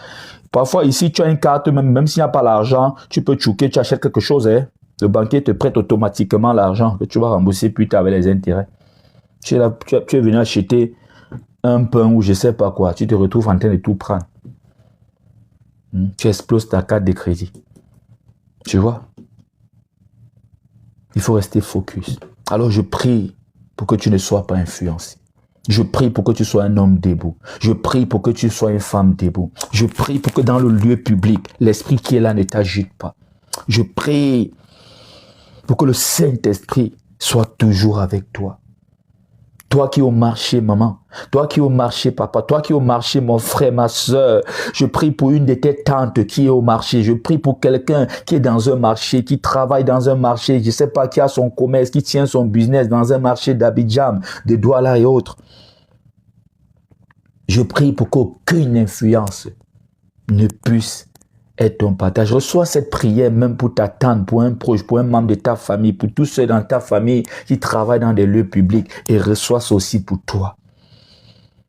ici, tu as une carte, même s'il n'y a pas l'argent, tu peux choquer, tu achètes quelque chose. Hein. Le banquier te prête automatiquement l'argent que tu vas rembourser plus tard avec les intérêts. Tu es venu acheter un pain ou je ne sais pas quoi. Tu te retrouves en train de tout prendre. Tu exploses ta carte de crédit. Tu vois? Il faut rester focus. Alors je prie pour que tu ne sois pas influencé. Je prie pour que tu sois un homme debout. Je prie pour que tu sois une femme debout. Je prie pour que dans le lieu public, l'esprit qui est là ne t'agite pas. Je prie pour que le Saint-Esprit soit toujours avec toi. Toi qui es au marché, maman. Toi qui es au marché, papa. Toi qui es au marché, mon frère, ma soeur. Je prie pour une de tes tantes qui est au marché. Je prie pour quelqu'un qui est dans un marché, qui travaille dans un marché. Je ne sais pas, qui a son commerce, qui tient son business dans un marché d'Abidjan, de Douala et autres. Je prie pour qu'aucune influence ne puisse être ton partage. Reçois cette prière même pour ta tante, pour un proche, pour un membre de ta famille, pour tous ceux dans ta famille qui travaillent dans des lieux publics, et reçois ça aussi pour toi.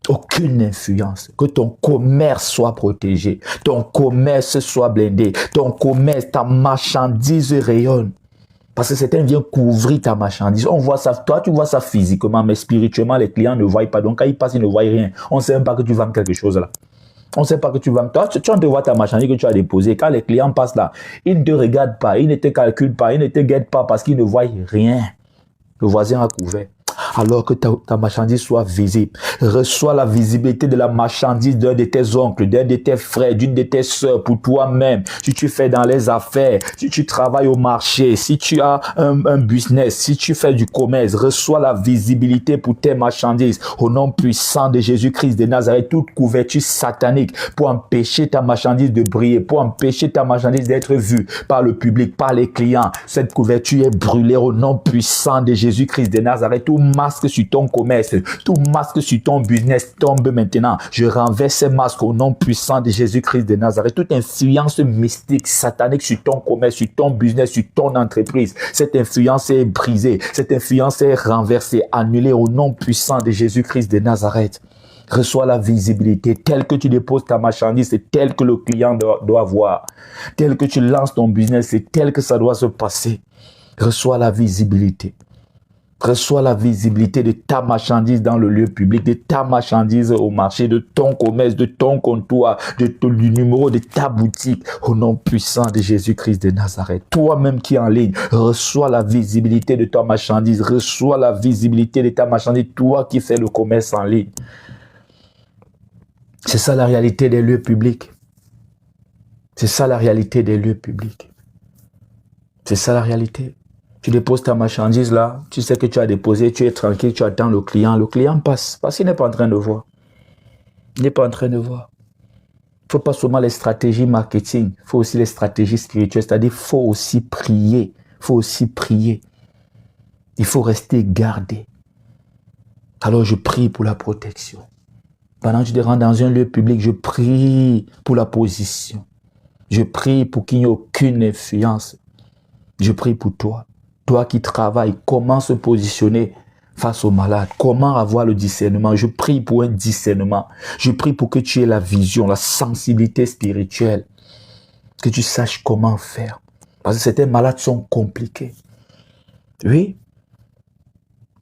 Aucune influence. Que ton commerce soit protégé, ton commerce soit blindé, ton commerce, ta marchandise rayonne. Parce que certains viennent couvrir ta marchandise. On voit ça, toi tu vois ça physiquement, mais spirituellement les clients ne voient pas. Donc quand ils passent, ils ne voient rien. On ne sait même pas que tu vends quelque chose là. On ne sait pas que tu vends. Toi, tu te vois ta marchandise que tu as déposée. Quand les clients passent là, ils ne te regardent pas, ils ne te calculent pas, ils ne te guettent pas parce qu'ils ne voient rien. Le voisin a couvert. Alors que ta marchandise soit visible. Reçois la visibilité de la marchandise d'un de tes oncles, d'un de tes frères, d'une de tes soeurs pour toi-même. Si tu fais dans les affaires, si tu travailles au marché, si tu as un business, si tu fais du commerce, reçois la visibilité pour tes marchandises. Au nom puissant de Jésus-Christ de Nazareth, toute couverture satanique pour empêcher ta marchandise de briller, pour empêcher ta marchandise d'être vue par le public, par les clients. Cette couverture est brûlée au nom puissant de Jésus-Christ de Nazareth. Tout masque sur ton commerce, tout masque sur ton business tombe maintenant. Je renverse ces masques au nom puissant de Jésus-Christ de Nazareth. Toute influence mystique, satanique sur ton commerce, sur ton business, sur ton entreprise, cette influence est brisée, cette influence est renversée, annulée au nom puissant de Jésus-Christ de Nazareth. Reçois la visibilité telle que tu déposes ta marchandise, c'est tel que le client doit voir. Tel que tu lances ton business, c'est tel que ça doit se passer. Reçois la visibilité. Reçois la visibilité de ta marchandise dans le lieu public, de ta marchandise au marché, de ton commerce, de ton comptoir, du numéro de ta boutique, au nom puissant de Jésus-Christ de Nazareth. Toi-même qui es en ligne, reçois la visibilité de ta marchandise, reçois la visibilité de ta marchandise, toi qui fais le commerce en ligne. C'est ça la réalité des lieux publics. C'est ça la réalité des lieux publics. C'est ça la réalité. Tu déposes ta marchandise là, tu sais que tu as déposé, tu es tranquille, tu attends le client passe parce qu'il n'est pas en train de voir. Il n'est pas en train de voir. Il ne faut pas seulement les stratégies marketing, il faut aussi les stratégies spirituelles, c'est-à-dire il faut aussi prier, il faut aussi prier. Il faut rester gardé. Alors je prie pour la protection. Pendant que tu te rends dans un lieu public, je prie pour la position. Je prie pour qu'il n'y ait aucune influence. Je prie pour toi. Toi qui travailles, comment se positionner face aux malades? Comment avoir le discernement? Je prie pour un discernement. Je prie pour que tu aies la vision, la sensibilité spirituelle. Que tu saches comment faire. Parce que certains malades sont compliqués. Oui.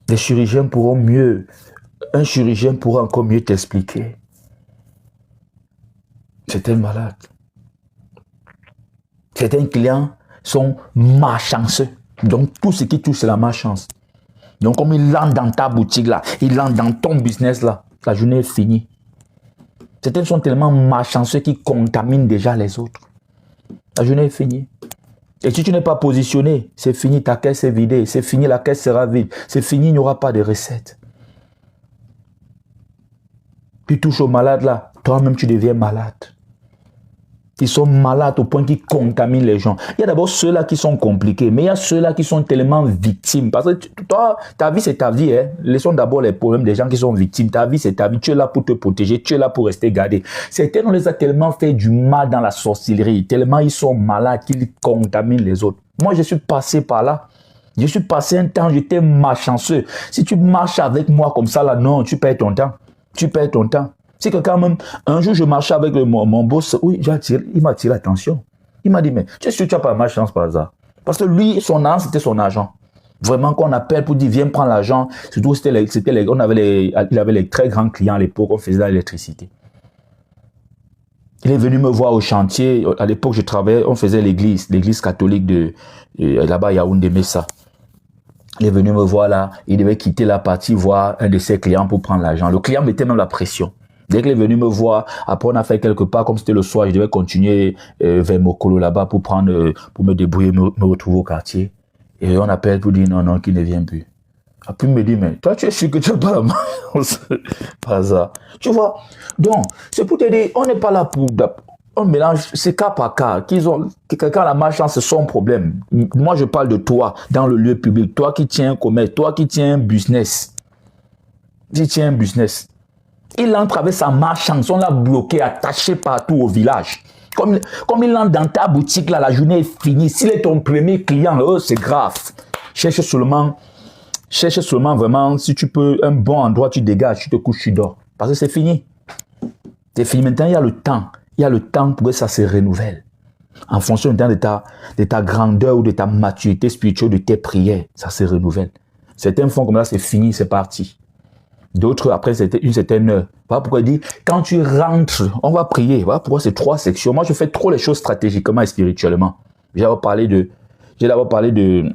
Les chirurgiens pourront mieux. Un chirurgien pourra encore mieux t'expliquer. Certains malades. Certains clients sont malchanceux. Donc, tout ce qui touche, c'est la malchance. Donc, comme il entre dans ta boutique là, il entre dans ton business là, la journée est finie. Certains sont tellement malchanceux qu'ils contaminent déjà les autres. La journée est finie. Et si tu n'es pas positionné, c'est fini, ta caisse est vidée. C'est fini, la caisse sera vide. C'est fini, il n'y aura pas de recette. Tu touches aux malades là, toi-même tu deviens malade. Ils sont malades au point qu'ils contaminent les gens. Il y a d'abord ceux-là qui sont compliqués, mais il y a ceux-là qui sont tellement victimes. Parce que toi, ta vie, c'est ta vie. Hein. Laissons d'abord les problèmes des gens qui sont victimes. Ta vie, c'est ta vie. Tu es là pour te protéger. Tu es là pour rester gardé. Certains, on les a tellement fait du mal dans la sorcellerie, tellement ils sont malades qu'ils contaminent les autres. Moi, je suis passé par là. Je suis passé un temps, j'étais malchanceux. Si tu marches avec moi comme ça, là, non, tu perds ton temps. Tu perds ton temps. Si quelqu'un même, un jour je marchais avec mon boss, oui, il m'a attiré l'attention. Il m'a dit, mais tu es sûr que tu n'as pas de malchance par hasard. Parce que lui, son argent, c'était son argent. Vraiment, qu'on appelle pour dire, viens prendre l'argent. Surtout, il avait les très grands clients à l'époque, on faisait de l'électricité. Il est venu me voir au chantier. À l'époque, je travaillais, on faisait l'église catholique de là-bas, Yaoundé Messa. Il est venu me voir là, il devait quitter la partie, voir un de ses clients pour prendre l'argent. Le client mettait même la pression. Dès qu'il est venu me voir, après on a fait quelque part, comme c'était le soir, je devais continuer vers Mokolo là-bas pour pour me débrouiller, me retrouver au quartier. Et on appelle pour dire non, qu'il ne vient plus. Après il me dit, mais toi tu es sûr que tu n'as pas la malchance par hasard. Tu vois, donc c'est pour te dire, on n'est pas là pour... On mélange, c'est cas par cas. Que quelqu'un a la malchance, c'est son problème. Moi je parle de toi, dans le lieu public. Toi qui tiens un commerce, toi qui tiens un business. Tu tiens un business. Il entre avec sa malchance, on l'a bloqué, attaché partout au village. Comme il entre dans ta boutique, là, la journée est finie. S'il est ton premier client, oh, c'est grave. Cherche seulement vraiment, si tu peux, un bon endroit, tu dégages, tu te couches, tu dors. Parce que c'est fini. C'est fini. Maintenant, il y a le temps. Il y a le temps pour que ça se renouvelle. En fonction de ta grandeur ou de ta maturité spirituelle, de tes prières, ça se renouvelle. Certains font comme ça, c'est fini, c'est parti. D'autres, après une certaine heure. Voilà pourquoi il dit, quand tu rentres, on va prier. Voilà pourquoi c'est 3 sections. Moi, je fais trop les choses stratégiquement et spirituellement. J'ai d'abord parlé de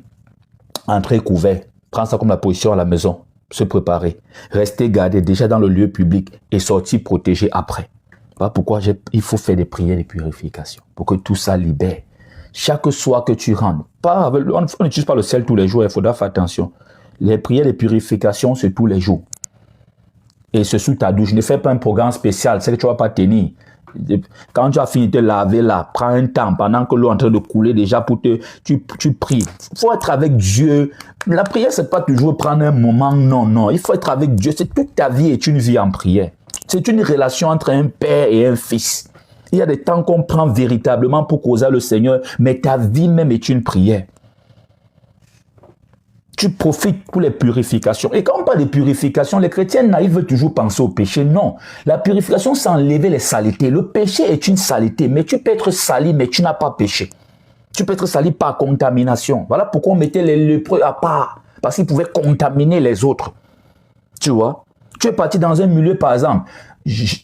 entrer couvert. Prendre ça comme la position à la maison. Se préparer. Rester gardé déjà dans le lieu public et sortir protégé après. Voilà pourquoi il faut faire des prières de purification. Pour que tout ça libère. Chaque soir que tu rentres. On n'utilise pas le sel tous les jours. Il faudra faire attention. Les prières de purification, c'est tous les jours. Et c'est sous ta douche. Ne fais pas un programme spécial, c'est que tu ne vas pas tenir. Quand tu as fini de te laver là, prends un temps pendant que l'eau est en train de couler déjà tu pries. Il faut être avec Dieu. La prière, ce n'est pas toujours prendre un moment, non. Il faut être avec Dieu. C'est toute ta vie est une vie en prière. C'est une relation entre un père et un fils. Il y a des temps qu'on prend véritablement pour causer le Seigneur, mais ta vie même est une prière. Tu profites pour les purifications. Et quand on parle de purification, les chrétiens naïfs veulent toujours penser au péché. Non, la purification, c'est enlever les saletés. Le péché est une saleté, mais tu peux être sali, mais tu n'as pas péché. Tu peux être sali par contamination. Voilà pourquoi on mettait les lépreux à part, parce qu'ils pouvaient contaminer les autres. Tu vois, tu es parti dans un milieu, par exemple,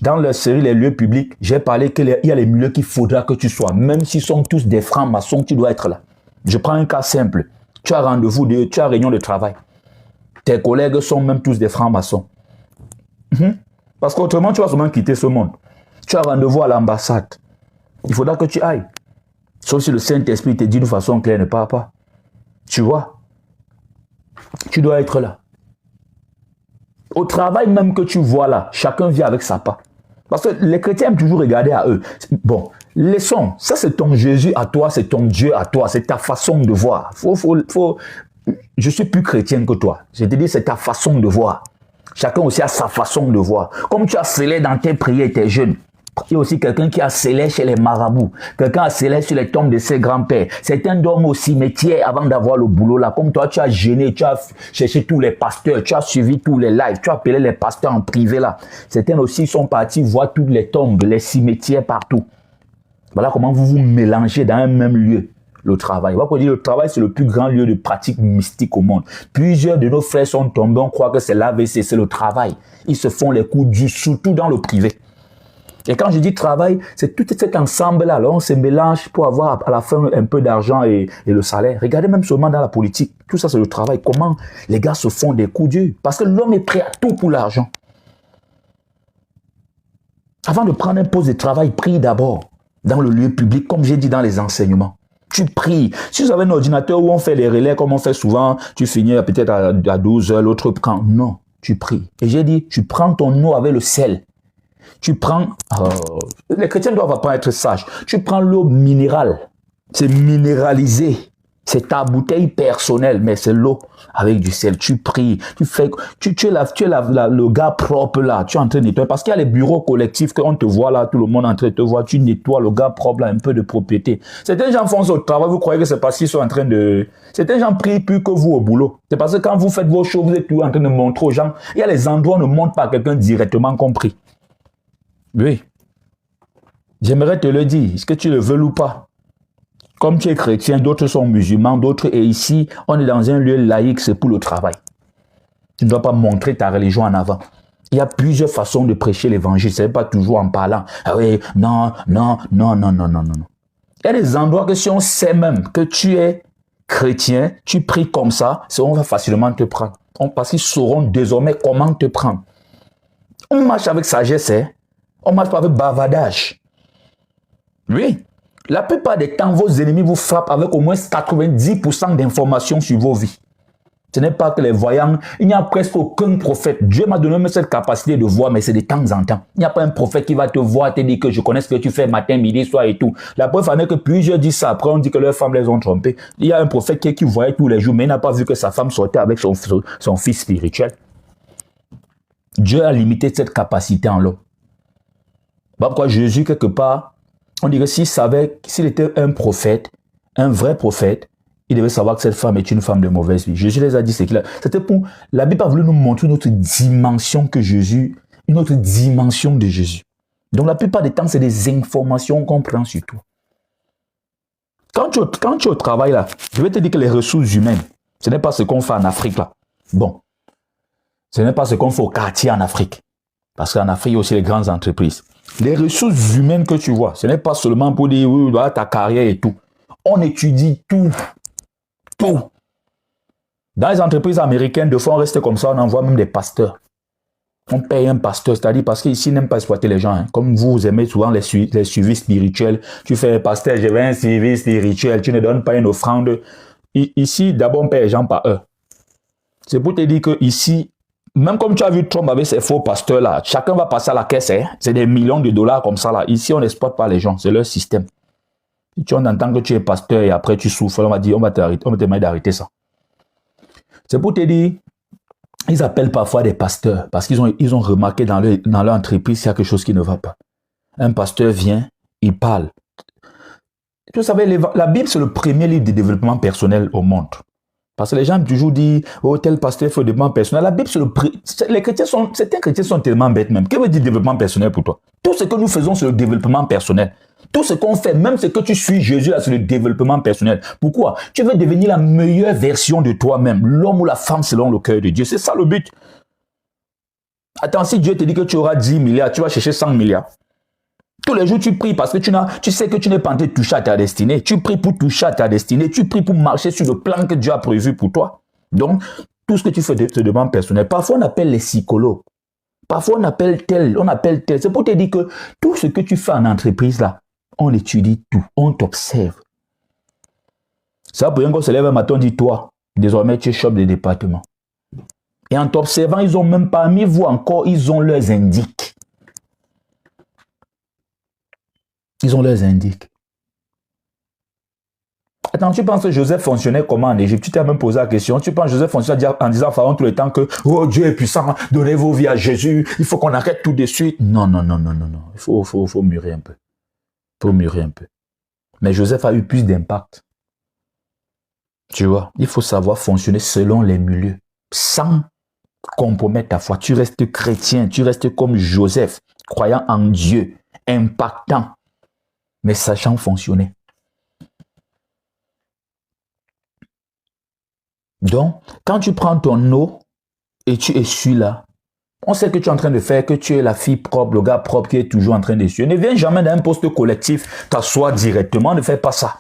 dans la série Les lieux publics, j'ai parlé qu'il y a les milieux qu'il faudra que tu sois. Même s'ils sont tous des francs-maçons, tu dois être là. Je prends un cas simple. Tu as rendez-vous, tu as réunion de travail. Tes collègues sont même tous des francs-maçons. Parce qu'autrement, tu vas seulement quitter ce monde. Tu as rendez-vous à l'ambassade. Il faudra que tu ailles. Sauf si le Saint-Esprit te dit de façon claire, ne pars pas. Tu vois? Tu dois être là. Au travail même que tu vois là, chacun vient avec sa part. Parce que les chrétiens aiment toujours regarder à eux. Bon, laissons. Ça, c'est ton Jésus à toi, c'est ton Dieu à toi, c'est ta façon de voir. Je suis plus chrétien que toi. Je te dis, c'est ta façon de voir. Chacun aussi a sa façon de voir. Comme tu as scellé dans tes prières, tes jeûnes. Il y a aussi quelqu'un qui a scellé chez les marabouts. Quelqu'un a scellé sur les tombes de ses grands-pères. Certains dorment au cimetière avant d'avoir le boulot là. Comme toi, tu as gêné, tu as cherché tous les pasteurs, tu as suivi tous les lives, tu as appelé les pasteurs en privé là. Certains aussi sont partis voir toutes les tombes, les cimetières partout. Voilà comment vous vous mélangez dans un même lieu. Le travail. On va dire le travail, c'est le plus grand lieu de pratique mystique au monde. Plusieurs de nos frères sont tombés, on croit que c'est l'AVC, c'est le travail. Ils se font les coups durs, surtout dans le privé. Et quand je dis travail, c'est tout cet ensemble-là. Alors on se mélange pour avoir à la fin un peu d'argent et le salaire. Regardez même seulement dans la politique. Tout ça, c'est le travail. Comment les gars se font des coups durs. Parce que l'homme est prêt à tout pour l'argent. Avant de prendre un poste de travail, prie d'abord dans le lieu public, comme j'ai dit dans les enseignements. Tu pries. Si vous avez un ordinateur où on fait les relais, comme on fait souvent, tu finis peut-être à 12 heures, l'autre prend. Non, tu pries. Et j'ai dit, tu prends ton eau avec le sel. Tu prends, les chrétiens doivent pas être sages. Tu prends l'eau minérale, c'est minéralisé. C'est ta bouteille personnelle, mais c'est l'eau avec du sel. Tu pries, tu fais, tu es le gars propre là. Tu es en train de nettoyer. Parce qu'il y a les bureaux collectifs qu'on te voit là, tout le monde est en train de te voir. Tu nettoies le gars propre là, un peu de propriété. Certains gens font ça au travail, vous croyez que c'est parce qu'ils sont en train de... Certains gens prient plus que vous au boulot. C'est parce que quand vous faites vos choses, vous êtes toujours en train de montrer aux gens. Il y a les endroits où on ne montre pas à quelqu'un directement compris. Oui. J'aimerais te le dire, est-ce que tu le veux ou pas? Comme tu es chrétien, d'autres sont musulmans, d'autres, et ici, on est dans un lieu laïque, c'est pour le travail. Tu ne dois pas montrer ta religion en avant. Il y a plusieurs façons de prêcher l'évangile, ce n'est pas toujours en parlant. Ah oui, non. Il y a des endroits que si on sait même que tu es chrétien, tu pries comme ça, on va facilement te prendre. Parce qu'ils sauront désormais comment te prendre. On marche avec sagesse, hein? On marche pas avec bavardage. Oui. La plupart des temps, vos ennemis vous frappent avec au moins 90% d'informations sur vos vies. Ce n'est pas que les voyants, il n'y a presque aucun prophète. Dieu m'a donné même cette capacité de voir, mais c'est de temps en temps. Il n'y a pas un prophète qui va te voir, te dire que je connais ce que tu fais matin, midi, soir et tout. La preuve en est que plusieurs disent ça. Après, on dit que leurs femmes les ont trompés. Il y a un prophète qui voyait tous les jours, mais il n'a pas vu que sa femme sortait avec son fils spirituel. Dieu a limité cette capacité en l'homme. Pourquoi Jésus, quelque part, on dirait s'il savait, s'il était un prophète, un vrai prophète, il devait savoir que cette femme est une femme de mauvaise vie. Jésus les a dit ce qu'il a. C'était pour... La Bible a voulu nous montrer une autre dimension que Jésus, une autre dimension de Jésus. Donc la plupart des temps, c'est des informations qu'on prend sur toi. Quand tu es au travail là, je vais te dire que les ressources humaines, ce n'est pas ce qu'on fait en Afrique là. Bon. Ce n'est pas ce qu'on fait au quartier en Afrique. Parce qu'en Afrique, il y a aussi les grandes entreprises. Les ressources humaines que tu vois, ce n'est pas seulement pour dire oui, voilà, ta carrière et tout. On étudie tout. Tout. Dans les entreprises américaines, de fois, on reste comme ça, on envoie même des pasteurs. On paye un pasteur, c'est-à-dire parce qu'ici, ils n'aiment pas exploiter les gens. Hein. Comme vous aimez souvent les suivis spirituels. Tu fais pasteur, je veux un suivi spirituel, tu ne donnes pas une offrande. Ici, d'abord, on paye les gens par heure. C'est pour te dire que ici, même comme tu as vu Trump avec ses faux pasteurs là, chacun va passer à la caisse. Hein. C'est des millions de dollars comme ça là. Ici, on n'exploite pas les gens. C'est leur système. Si tu entends que tu es pasteur et après tu souffres, on va dire, on va te demander d'arrêter ça. C'est pour te dire, ils appellent parfois des pasteurs parce qu'ils ont remarqué dans leur entreprise qu'il y a quelque chose qui ne va pas. Un pasteur vient, il parle. Vous savez, la Bible, c'est le premier livre de développement personnel au monde. Parce que les gens toujours disent, oh, tel pasteur fait le développement personnel. La Bible, certains chrétiens sont tellement bêtes même. Que veut dire développement personnel pour toi? Tout ce que nous faisons, c'est le développement personnel. Tout ce qu'on fait, même ce que tu suis Jésus, c'est le développement personnel. Pourquoi? Tu veux devenir la meilleure version de toi-même, l'homme ou la femme selon le cœur de Dieu. C'est ça le but. Attends, si Dieu te dit que tu auras 10 milliards, tu vas chercher 100 milliards. Tous les jours, tu pries parce que tu sais que tu n'es pas en train de toucher à ta destinée. Tu pries pour toucher à ta destinée. Tu pries pour marcher sur le plan que Dieu a prévu pour toi. Donc, tout ce que tu fais te demande personnel. Parfois, on appelle les psychologues. Parfois, on appelle tel. C'est pour te dire que tout ce que tu fais en entreprise, là, on étudie tout. On t'observe. Ça, pour rien qu'on se lève un matin, on dit, toi, désormais, tu es chef de département. Et en t'observant, ils ont même parmi vous encore, ils ont leurs indices. Ils ont leurs indices. Attends, tu penses que Joseph fonctionnait comment en Égypte? Tu t'es même posé la question. Tu penses que Joseph fonctionnait en disant à Pharaon tout le temps que oh, Dieu est puissant, donnez vos vies à Jésus, il faut qu'on arrête tout de suite. Non. Il faut mûrir un peu. Il faut mûrir un peu. Mais Joseph a eu plus d'impact. Tu vois, il faut savoir fonctionner selon les milieux, sans compromettre ta foi. Tu restes chrétien, tu restes comme Joseph, croyant en Dieu, impactant, mais sachant fonctionner. Donc, quand tu prends ton eau et tu essuies là, on sait que tu es en train de faire, que tu es la fille propre, le gars propre qui est toujours en train d'essuyer. Ne viens jamais dans un poste collectif, t'assois directement, ne fais pas ça.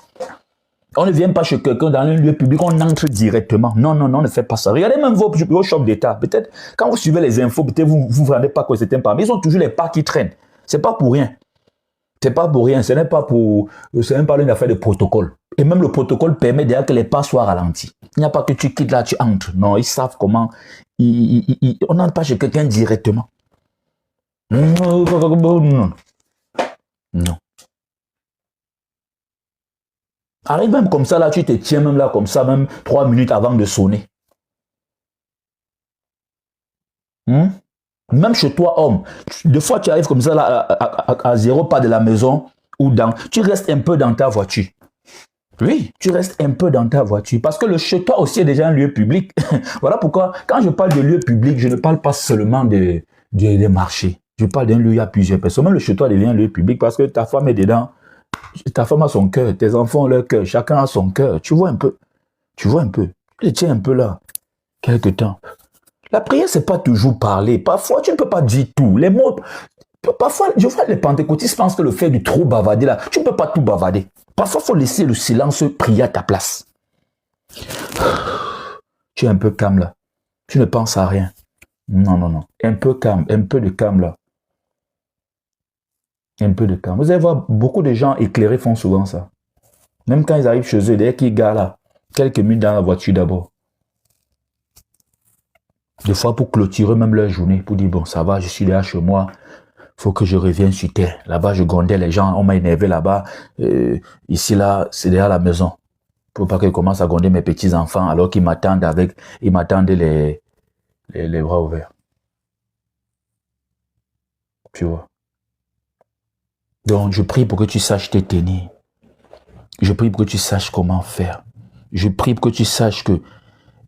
On ne vient pas chez quelqu'un dans un lieu public, on entre directement. Non, ne faites pas ça. Regardez même vos shops d'État. Peut-être, quand vous suivez les infos, peut-être vous ne vous rendez pas que c'est un pas. Mais ils ont toujours les pas qui traînent. C'est pas pour rien. C'est pas pour rien. Ce n'est pas pour... C'est même pas une affaire de protocole. Et même le protocole permet d'ailleurs que les pas soient ralentis. Il n'y a pas que tu quittes là, tu entres. Non, ils savent comment... On n'entre pas chez quelqu'un directement. Non. Non. Arrive même comme ça, là, tu te tiens même là, comme ça, même 3 minutes avant de sonner. Même chez toi, homme, des fois, tu arrives comme ça, là, à 0 pas de la maison, ou dans, tu restes un peu dans ta voiture. Oui, tu restes un peu dans ta voiture parce que le chez toi aussi est déjà un lieu public. Voilà pourquoi, quand je parle de lieu public, je ne parle pas seulement des marchés. Je parle d'un lieu où il y a plusieurs personnes. Même le chez toi devient un lieu public parce que ta femme est dedans. Ta femme a son cœur, tes enfants ont leur cœur, chacun a son cœur. Tu vois un peu. Tu vois un peu. Tu tiens un peu là. Quelque temps. La prière, c'est pas toujours parler. Parfois, tu ne peux pas dire tout. Les mots. Parfois, je vois les pentecôtistes pensent que le fait de trop bavarder là, tu ne peux pas tout bavarder. Parfois, il faut laisser le silence prier à ta place. Tu es un peu calme là. Tu ne penses à rien. Non, non, non. Un peu calme, un peu de calme là. Un peu de calme. Vous allez voir, beaucoup de gens éclairés font souvent ça. Même quand ils arrivent chez eux, dès qu'ils garent là, quelques minutes dans la voiture d'abord. Des fois, pour clôturer même leur journée, pour dire, bon, ça va, je suis là chez moi, faut que je revienne sur terre. Là-bas, je grondais les gens, on m'a énervé là-bas. Ici, là, c'est derrière la maison. Pour pas que je commence à gronder mes petits-enfants alors qu'ils m'attendent les bras ouverts. Tu vois. Donc, je prie pour que tu saches te tenir. Je prie pour que tu saches comment faire. Je prie pour que tu saches que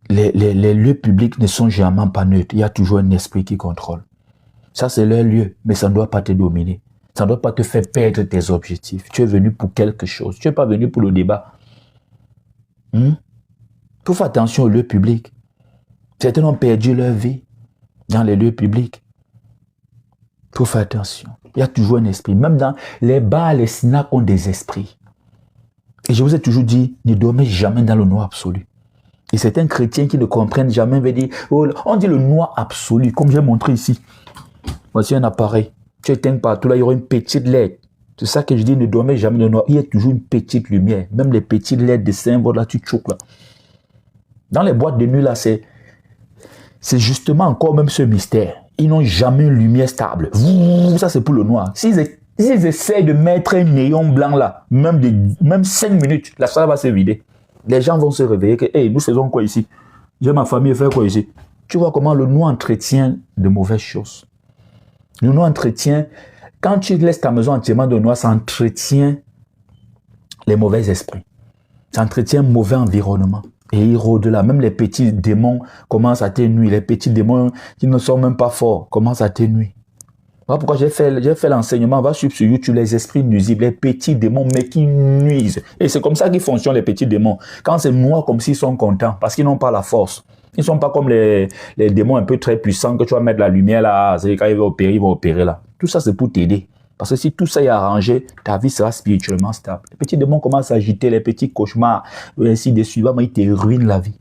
les lieux publics ne sont jamais pas neutres. Il y a toujours un esprit qui contrôle. Ça, c'est leur lieu, mais ça ne doit pas te dominer. Ça ne doit pas te faire perdre tes objectifs. Tu es venu pour quelque chose. Tu n'es pas venu pour le débat. Faut faire attention aux lieux publics. Certains ont perdu leur vie dans les lieux publics. Faut faire attention. Il y a toujours un esprit. Même dans les bars, les snacks ont des esprits. Et je vous ai toujours dit, ne dormez jamais dans le noir absolu. Et certains chrétiens qui ne comprennent jamais veulent dire, oh, on dit le noir absolu, comme j'ai montré ici. Voici un appareil. Tu éteins partout, là, il y aura une petite LED. C'est ça que je dis, ne dormez jamais dans le noir. Il y a toujours une petite lumière. Même les petites LED de 5 volts, là, tu choques là. Dans les boîtes de nuit, là, c'est justement encore même ce mystère. Ils n'ont jamais une lumière stable. Ça, c'est pour le noir. S'ils essaient de mettre un néon blanc là, même 5 minutes, la salle va se vider. Les gens vont se réveiller que, hey, nous faisons quoi ici? J'ai ma famille, faire quoi ici? Tu vois comment le noir entretient de mauvaises choses. Le noir entretient, quand tu laisses ta maison entièrement de noir, ça entretient les mauvais esprits. Ça entretient un mauvais environnement. Et il rôde là. Même les petits démons commencent à te nuire. Les petits démons qui ne sont même pas forts commencent à te nuire. Voilà pourquoi j'ai fait l'enseignement. Va suivre sur YouTube les esprits nuisibles, les petits démons, mais qui nuisent. Et c'est comme ça qu'ils fonctionnent, les petits démons. Quand c'est noir, comme s'ils sont contents, parce qu'ils n'ont pas la force. Ils ne sont pas comme les démons un peu très puissants que tu vas mettre la lumière là. C'est quand ils vont opérer là. Tout ça, c'est pour t'aider. Parce que si tout ça est arrangé, ta vie sera spirituellement stable. Les petits démons commencent à agiter, les petits cauchemars, ainsi de suite. Ils te ruinent la vie.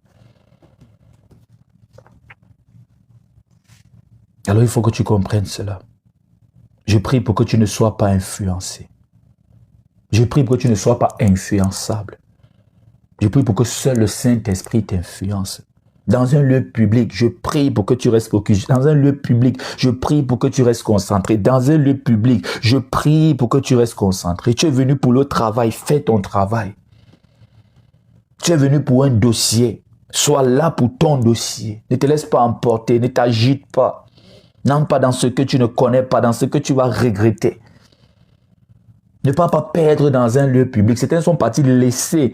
Alors il faut que tu comprennes cela. Je prie pour que tu ne sois pas influencé. Je prie pour que tu ne sois pas influençable. Je prie pour que seul le Saint-Esprit t'influence. Dans un lieu public, je prie pour que tu restes focus. Dans un lieu public, je prie pour que tu restes concentré. Dans un lieu public, je prie pour que tu restes concentré. Tu es venu pour le travail, fais ton travail. Tu es venu pour un dossier, sois là pour ton dossier. Ne te laisse pas emporter, ne t'agite pas. N'entre pas dans ce que tu ne connais pas, dans ce que tu vas regretter. Ne pas perdre dans un lieu public. Certains sont partis laisser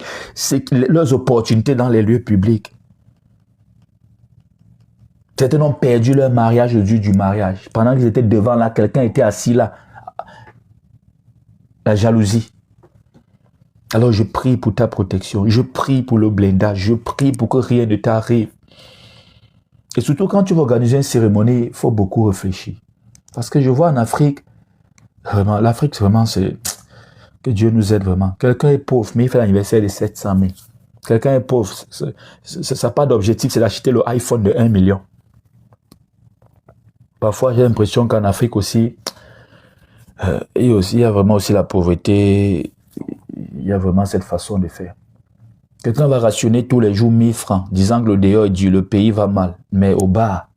leurs opportunités dans les lieux publics. Certains ont perdu leur mariage le jour du mariage. Pendant qu'ils étaient devant là, quelqu'un était assis là. La jalousie. Alors je prie pour ta protection. Je prie pour le blindage. Je prie pour que rien ne t'arrive. Et surtout quand tu vas organiser une cérémonie, il faut beaucoup réfléchir. Parce que je vois en Afrique, vraiment, l'Afrique vraiment c'est... Que Dieu nous aide vraiment. Quelqu'un est pauvre, mais il fait l'anniversaire de 700 000. Quelqu'un est pauvre, ça n'a pas d'objectif, c'est d'acheter le iPhone de 1 million. Parfois, j'ai l'impression qu'en Afrique aussi, il y a vraiment aussi la pauvreté. Il y a vraiment cette façon de faire. Quelqu'un va rationner tous les jours 1000 francs, disant que le dehors est dur, le pays va mal. Mais au bar,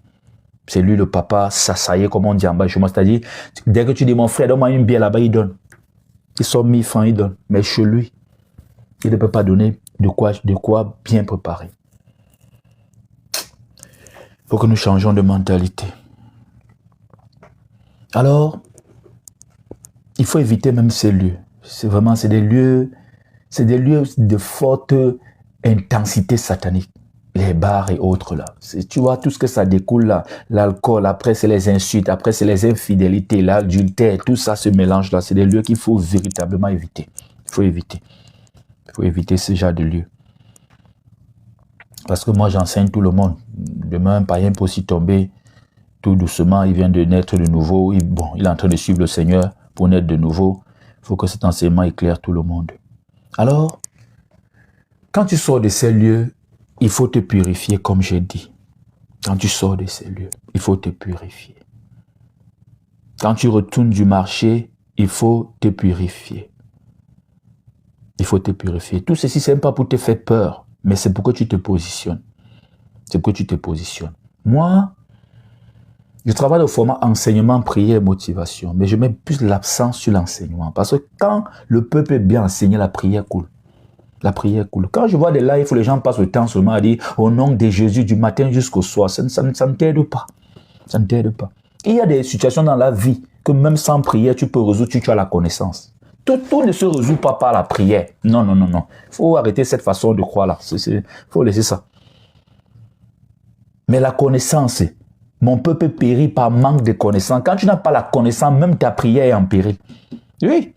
C'est lui le papa, ça y est, comme on dit en bas chez moi. C'est-à-dire, dès que tu dis, mon frère, donne-moi une bière là-bas, il donne. Ils sont 1000 francs, il donne. Mais chez lui, il ne peut pas donner de quoi bien préparer. Il faut que nous changions de mentalité. Alors, il faut éviter même ces lieux. C'est des lieux de forte intensité satanique. Les bars et autres là. Tu vois, tout ce que ça découle là, l'alcool, après c'est les insultes, après c'est les infidélités, l'adultère, tout ça se mélange là. C'est des lieux qu'il faut véritablement éviter. Il faut éviter. Il faut éviter ce genre de lieux. Parce que moi j'enseigne tout le monde. Demain, un païen peut aussi tomber tout doucement. Il vient de naître de nouveau. Il est en train de suivre le Seigneur pour naître de nouveau. Il faut que cet enseignement éclaire tout le monde. Alors, quand tu sors de ces lieux, il faut te purifier, comme j'ai dit. Quand tu sors de ces lieux, il faut te purifier. Quand tu retournes du marché, il faut te purifier. Il faut te purifier. Tout ceci, ce n'est pas pour te faire peur, mais c'est pour que tu te positionnes. C'est pour que tu te positionnes. Moi, je travaille au format enseignement, prière et motivation, mais je mets plus l'accent sur l'enseignement. Parce que quand le peuple est bien enseigné, la prière coule. La prière coule. Quand je vois des lives où les gens passent le temps seulement à dire au nom de Jésus du matin jusqu'au soir, ça ne t'aide pas. Ça ne t'aide pas. Il y a des situations dans la vie que même sans prière, tu peux résoudre, tu as la connaissance. Tout ne se résout pas par la prière. Non, non, non, non. Il faut arrêter cette façon de croire là. Il faut laisser ça. Mais la connaissance, mon peuple périt par manque de connaissance. Quand tu n'as pas la connaissance, même ta prière est en péril. Oui.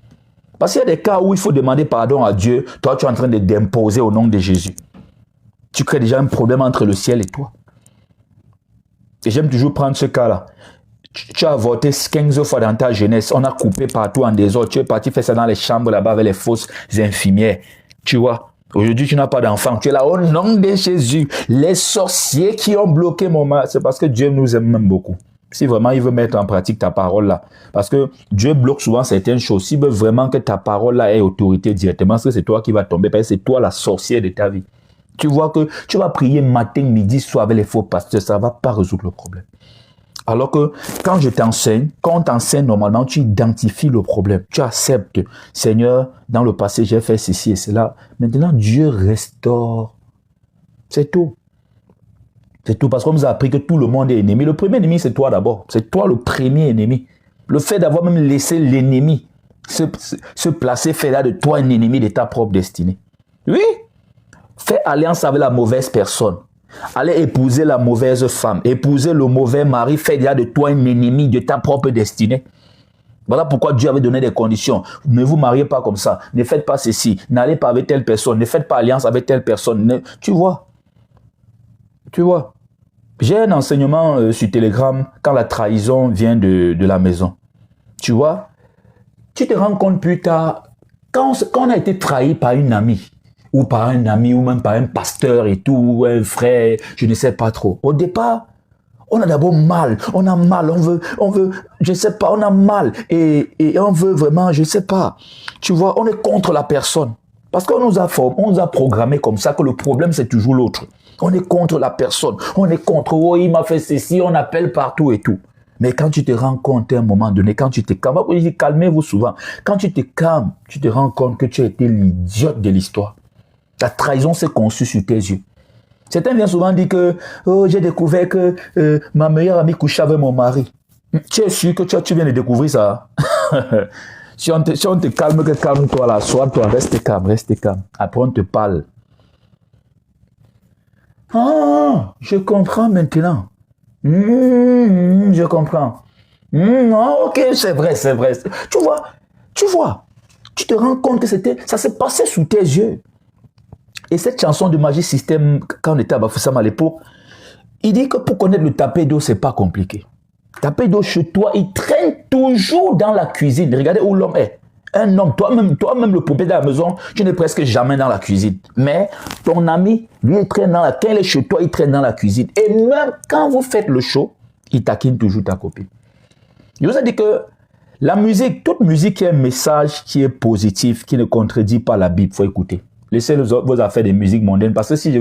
Parce qu'il y a des cas où il faut demander pardon à Dieu. Toi, tu es en train d'imposer au nom de Jésus. Tu crées déjà un problème entre le ciel et toi. Et j'aime toujours prendre ce cas-là. Tu as avorté 15 fois dans ta jeunesse. On a coupé partout en désordre. Tu es parti faire ça dans les chambres là-bas avec les fausses infirmières. Tu vois, aujourd'hui, tu n'as pas d'enfant. Tu es là au nom de Jésus. Les sorciers qui ont bloqué mon mari, c'est parce que Dieu nous aime même beaucoup. Si vraiment il veut mettre en pratique ta parole là. Parce que Dieu bloque souvent certaines choses. S'il veut vraiment que ta parole là ait autorité directement, parce que c'est toi qui vas tomber, parce que c'est toi la sorcière de ta vie. Tu vois que tu vas prier matin, midi, soir avec les faux pasteurs, ça ne va pas résoudre le problème. Alors que quand je t'enseigne, quand on t'enseigne normalement, tu identifies le problème. Tu acceptes, Seigneur, dans le passé j'ai fait ceci et cela. Maintenant Dieu restaure. C'est tout. C'est tout, parce qu'on nous a appris que tout le monde est ennemi. Le premier ennemi, c'est toi d'abord. C'est toi le premier ennemi. Le fait d'avoir même laissé l'ennemi se placer fait là de toi un ennemi de ta propre destinée. Oui. Fais alliance avec la mauvaise personne. Allez épouser la mauvaise femme. Épouser le mauvais mari fait là de toi un ennemi de ta propre destinée. Voilà pourquoi Dieu avait donné des conditions. Ne vous mariez pas comme ça. Ne faites pas ceci. N'allez pas avec telle personne. Ne faites pas alliance avec telle personne. Tu vois. Tu vois, j'ai un enseignement sur Telegram quand la trahison vient de la maison. Tu vois, tu te rends compte plus tard, quand on a été trahi par une amie, ou par un ami, ou même par un pasteur et tout, ou un frère, je ne sais pas trop. Au départ, on a d'abord mal, on a mal, on veut, je ne sais pas, on a mal, et on veut vraiment, je ne sais pas. Tu vois, on est contre la personne. Parce qu'on nous a programmé comme ça que le problème, c'est toujours l'autre. On est contre la personne. On est contre, oh, il m'a fait ceci, on appelle partout et tout. Mais quand tu te rends compte à un moment donné, quand tu te calmes, calmez-vous souvent. Quand tu te calmes, tu te rends compte que tu as été l'idiote de l'histoire. La trahison s'est conçue sur tes yeux. Certains viennent souvent dire que, oh, j'ai découvert que ma meilleure amie couchait avec mon mari. Tu es sûr que tu viens de découvrir ça? Si on te calme, que calme-toi là, sois-toi, reste calme, reste calme. Après, on te parle. Ah, je comprends maintenant. Je comprends. Ok, c'est vrai, c'est vrai. Tu vois, tu te rends compte que ça s'est passé sous tes yeux. Et cette chanson de Magic System, quand on était à Bafoussam à l'époque, il dit que pour connaître le tapé d'eau, c'est pas compliqué. Tapé d'eau chez toi, il traîne toujours dans la cuisine. Regardez où l'homme est. Un homme, toi-même le propriétaire de la maison, tu n'es presque jamais dans la cuisine. Mais ton ami, lui, il traîne dans quand il est chez toi, il traîne dans la cuisine. Et même quand vous faites le show, il taquine toujours ta copine. Je vous ai dit que la musique, toute musique qui a un message qui est positif, qui ne contredit pas la Bible, il faut écouter. Laissez vos affaires de musique mondaine. Parce que si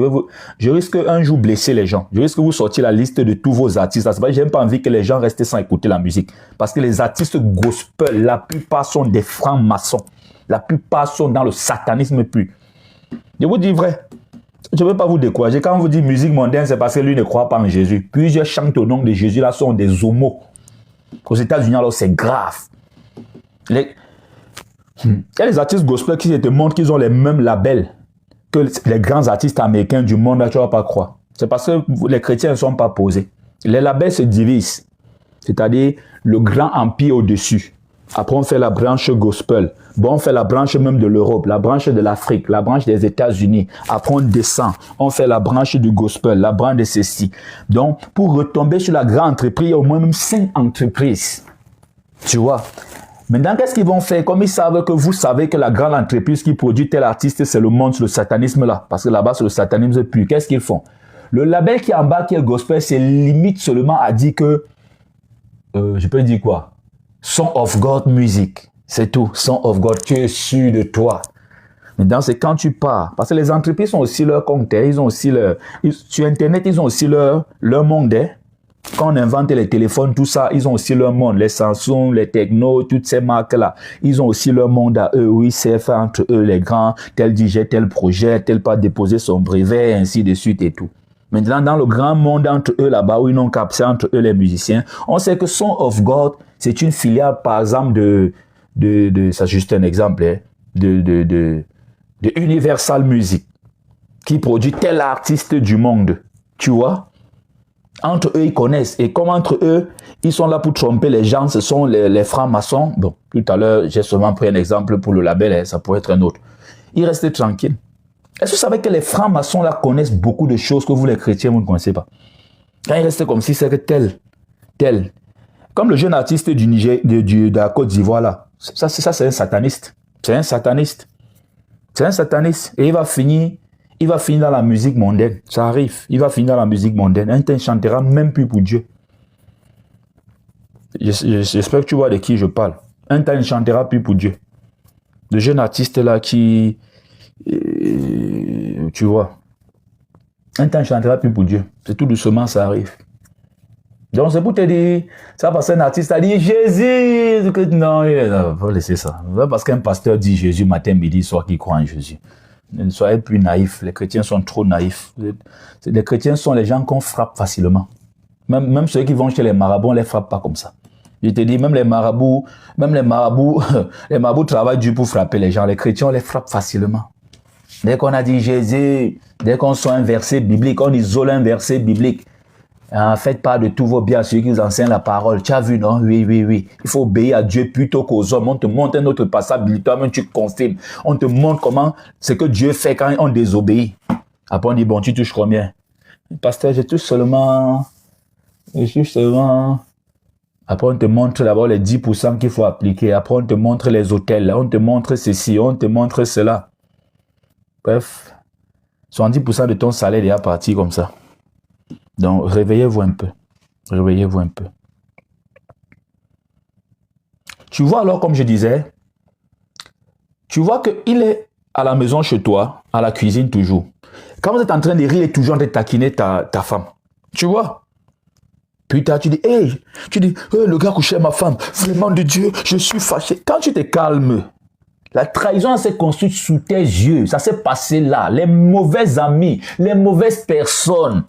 je risque un jour blesser les gens. Je risque de vous sortir la liste de tous vos artistes. C'est pas, j'ai même pas envie que les gens restent sans écouter la musique. Parce que les artistes gospel, la plupart sont des francs-maçons. La plupart sont dans le satanisme pur. Je vous dis vrai. Je ne veux pas vous décourager. Quand on vous dit musique mondaine, c'est parce que lui ne croit pas en Jésus. Plusieurs chantent au nom de Jésus, là, sont des homos. Aux États-Unis, alors, c'est grave. Il y a les artistes gospel qui te montrent qu'ils ont les mêmes labels que les grands artistes américains du monde, là, tu ne vas pas croire. C'est parce que les chrétiens ne sont pas posés. Les labels se divisent. C'est-à-dire le grand empire au-dessus. Après, on fait la branche gospel. Bon, on fait la branche même de l'Europe, la branche de l'Afrique, la branche des États-Unis. Après, on descend. On fait la branche du gospel, la branche de ceci. Donc, pour retomber sur la grande entreprise, il y a au moins même 5 entreprises. Tu vois? Maintenant, qu'est-ce qu'ils vont faire? Comme ils savent que vous savez que la grande entreprise qui produit tel artiste, c'est le monde, le satanisme là. Parce que là-bas, c'est le satanisme pur. Qu'est-ce qu'ils font? Le label qui est en bas, qui est le gospel, c'est limite seulement à dire que... je peux dire quoi? Son of God Music. C'est tout. Son of God. Tu es sûr de toi. Maintenant, c'est quand tu pars. Parce que les entreprises ont aussi leur compte. Ils ont aussi leur... Sur Internet, ils ont aussi leur monde. Quand on invente les téléphones, tout ça, ils ont aussi leur monde. Les Samsung, les Tecno, toutes ces marques-là. Ils ont aussi leur monde à eux. Oui, c'est fait entre eux, les grands. Tel dit, j'ai tel projet, tel pas déposer son brevet, ainsi de suite et tout. Maintenant, dans le grand monde entre eux, là-bas, où ils n'ont capté entre eux les musiciens, on sait que Son of God, c'est une filiale, par exemple, ça c'est juste un exemple, hein, de Universal Music, qui produit tel artiste du monde, tu vois. Entre eux, ils connaissent. Et comme entre eux, ils sont là pour tromper les gens, ce sont les francs-maçons. Bon, tout à l'heure, j'ai seulement pris un exemple pour le label, hein, ça pourrait être un autre. Ils restent tranquilles. Est-ce que vous savez que les francs-maçons là connaissent beaucoup de choses que vous les chrétiens, vous ne connaissez pas? Quand ils restent comme si c'était tel. Comme le jeune artiste du Niger, de la Côte d'Ivoire là. Ça c'est un sataniste. C'est un sataniste. C'est un sataniste. Et il va finir dans la musique mondaine. Ça arrive. Il va finir dans la musique mondaine. Un temps, il ne chantera même plus pour Dieu. J'espère que tu vois de qui je parle. Un temps, il ne chantera plus pour Dieu. Le jeune artiste là qui... tu vois, un temps, je ne chanterai plus pour Dieu. C'est tout doucement, ça arrive. Donc, c'est pour te dire, ça parce qu'un artiste a dit Jésus. Non, il faut laisser ça. Parce qu'un pasteur dit Jésus matin, midi, soir, qui croit en Jésus. Ne soyez plus naïfs. Les chrétiens sont trop naïfs. Les chrétiens sont les gens qu'on frappe facilement. Même ceux qui vont chez les marabouts, on ne les frappe pas comme ça. Je te dis, même les marabouts, les marabouts travaillent dur pour frapper les gens. Les chrétiens, on les frappe facilement. Dès qu'on a dit Jésus, dès qu'on sort un verset biblique, on isole un verset biblique. Faites part de tous vos biens à ceux qui vous enseignent la parole. Tu as vu, non? Oui. Il faut obéir à Dieu plutôt qu'aux hommes. On te montre un autre passage biblique, toi-même tu confirmes. On te montre comment ce que Dieu fait quand on désobéit. Après on dit, bon, tu touches combien? Pasteur, je touche seulement... Après on te montre d'abord les 10% qu'il faut appliquer. Après on te montre les hôtels. On te montre ceci, on te montre cela. Bref, 70% de ton salaire est déjà parti comme ça. Donc, réveillez-vous un peu. Réveillez-vous un peu. Tu vois alors, comme je disais, tu vois qu'il est à la maison chez toi, à la cuisine toujours. Quand vous êtes en train de rire, il est toujours en train de taquiner ta femme. Tu vois? Puis tu dis, le gars couchait ma femme. Vraiment de Dieu, je suis fâché. Quand tu te calmes, la trahison s'est construite sous tes yeux. Ça s'est passé là. Les mauvais amis, les mauvaises personnes,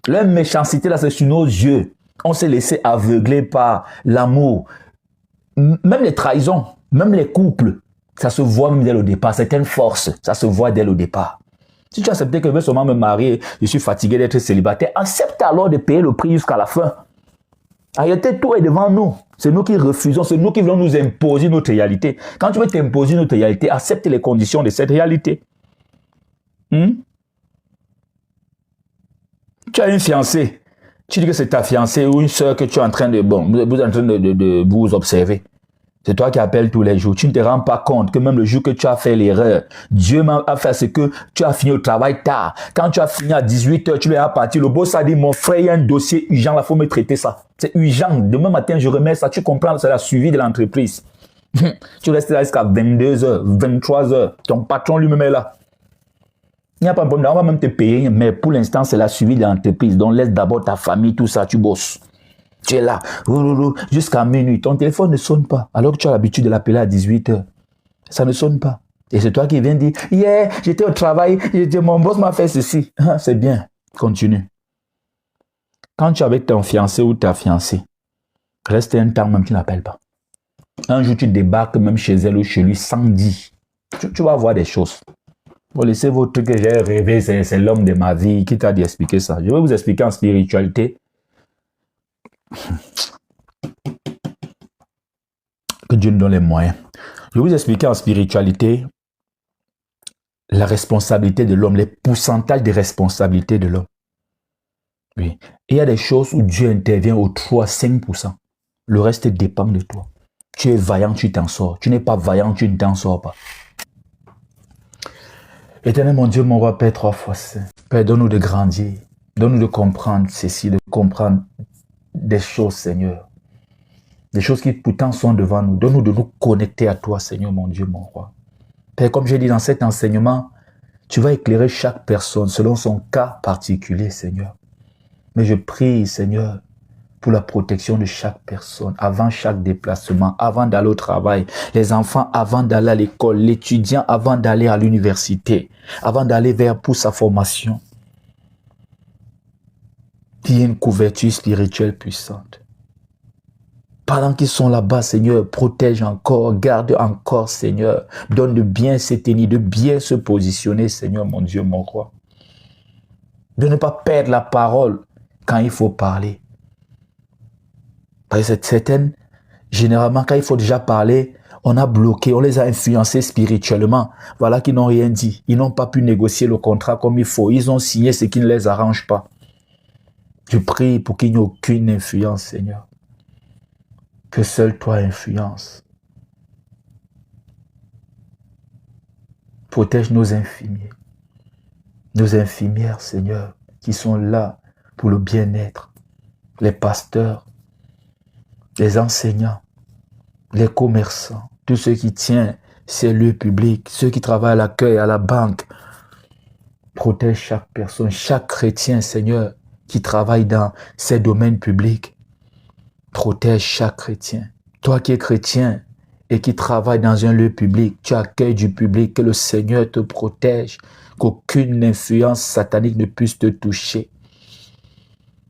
leur méchanceté là, c'est sur nos yeux. On s'est laissé aveugler par l'amour. Même les trahisons, même les couples, ça se voit même dès le départ. C'est une force. Ça se voit dès le départ. Si tu acceptes que je veux seulement me marier, je suis fatigué d'être célibataire, accepte alors de payer le prix jusqu'à la fin. En réalité, tout est devant nous. C'est nous qui refusons, c'est nous qui voulons nous imposer notre réalité. Quand tu veux t'imposer notre réalité, accepte les conditions de cette réalité. Tu as une fiancée. Tu dis que c'est ta fiancée ou une soeur que tu es en train de... Bon, vous êtes en train de vous observer. C'est toi qui appelles tous les jours. Tu ne te rends pas compte que même le jour que tu as fait l'erreur, Dieu a fait ce que tu as fini au travail tard. Quand tu as fini à 18h, tu es parti. Le boss a dit, mon frère, il y a un dossier urgent, il faut me traiter ça. C'est urgent. Demain matin, je remets ça. Tu comprends, c'est la suivi de l'entreprise. Tu restes là jusqu'à 22h, 23h. Ton patron lui-même est là. Il n'y a pas de problème, on va même te payer, mais pour l'instant, c'est la suivi de l'entreprise. Donc, laisse d'abord ta famille, tout ça, tu bosses. Tu es là, jusqu'à minuit. Ton téléphone ne sonne pas, alors que tu as l'habitude de l'appeler à 18h. Ça ne sonne pas. Et c'est toi qui viens dire, yeah, j'étais au travail, mon boss m'a fait ceci. Ah, c'est bien, continue. Quand tu es avec ton fiancé ou ta fiancée, reste un temps même, tu n'appelles pas. Un jour, tu débarques même chez elle ou chez lui sans dire. Tu vas voir des choses. Vous laissez votre truc que j'ai rêvé, c'est l'homme de ma vie qui t'a dit expliquer ça. Je vais vous expliquer en spiritualité. Que Dieu nous donne les moyens. Je vais vous expliquer en spiritualité la responsabilité de l'homme, les pourcentages de responsabilité de l'homme. Oui. Et il y a des choses où Dieu intervient au 3-5%. Le reste dépend de toi. Tu es vaillant, tu t'en sors. Tu n'es pas vaillant, tu ne t'en sors pas. Éternel mon Dieu, mon roi, Père 3 fois saint. Père, donne-nous de grandir. Donne-nous de comprendre ceci, de comprendre des choses, Seigneur. Des choses qui pourtant sont devant nous. Donne-nous de nous connecter à toi, Seigneur, mon Dieu, mon roi. Père, comme j'ai dit dans cet enseignement, tu vas éclairer chaque personne selon son cas particulier, Seigneur. Mais je prie, Seigneur, pour la protection de chaque personne, avant chaque déplacement, avant d'aller au travail, les enfants avant d'aller à l'école, l'étudiant avant d'aller à l'université, avant d'aller pour sa formation. Qu'il y ait une couverture spirituelle puissante. Pendant qu'ils sont là-bas, Seigneur, protège encore, garde encore, Seigneur. Donne de bien se tenir, de bien se positionner, Seigneur, mon Dieu, mon roi. De ne pas perdre la parole quand il faut parler. Parce que certaines, généralement, quand il faut déjà parler, on a bloqué, on les a influencés spirituellement. Voilà qu'ils n'ont rien dit. Ils n'ont pas pu négocier le contrat comme il faut. Ils ont signé ce qui ne les arrange pas. Je prie pour qu'il n'y ait aucune influence, Seigneur. Que seul toi influence. Protège nos infirmiers. Nos infirmières, Seigneur, qui sont là pour le bien-être. Les pasteurs, les enseignants, les commerçants, tous ceux qui tiennent ces lieux publics, ceux qui travaillent à l'accueil, à la banque. Protège chaque personne, chaque chrétien, Seigneur, qui travaille dans ces domaines publics. Protège chaque chrétien. Toi qui es chrétien et qui travaille dans un lieu public, tu accueilles du public, que le Seigneur te protège, qu'aucune influence satanique ne puisse te toucher.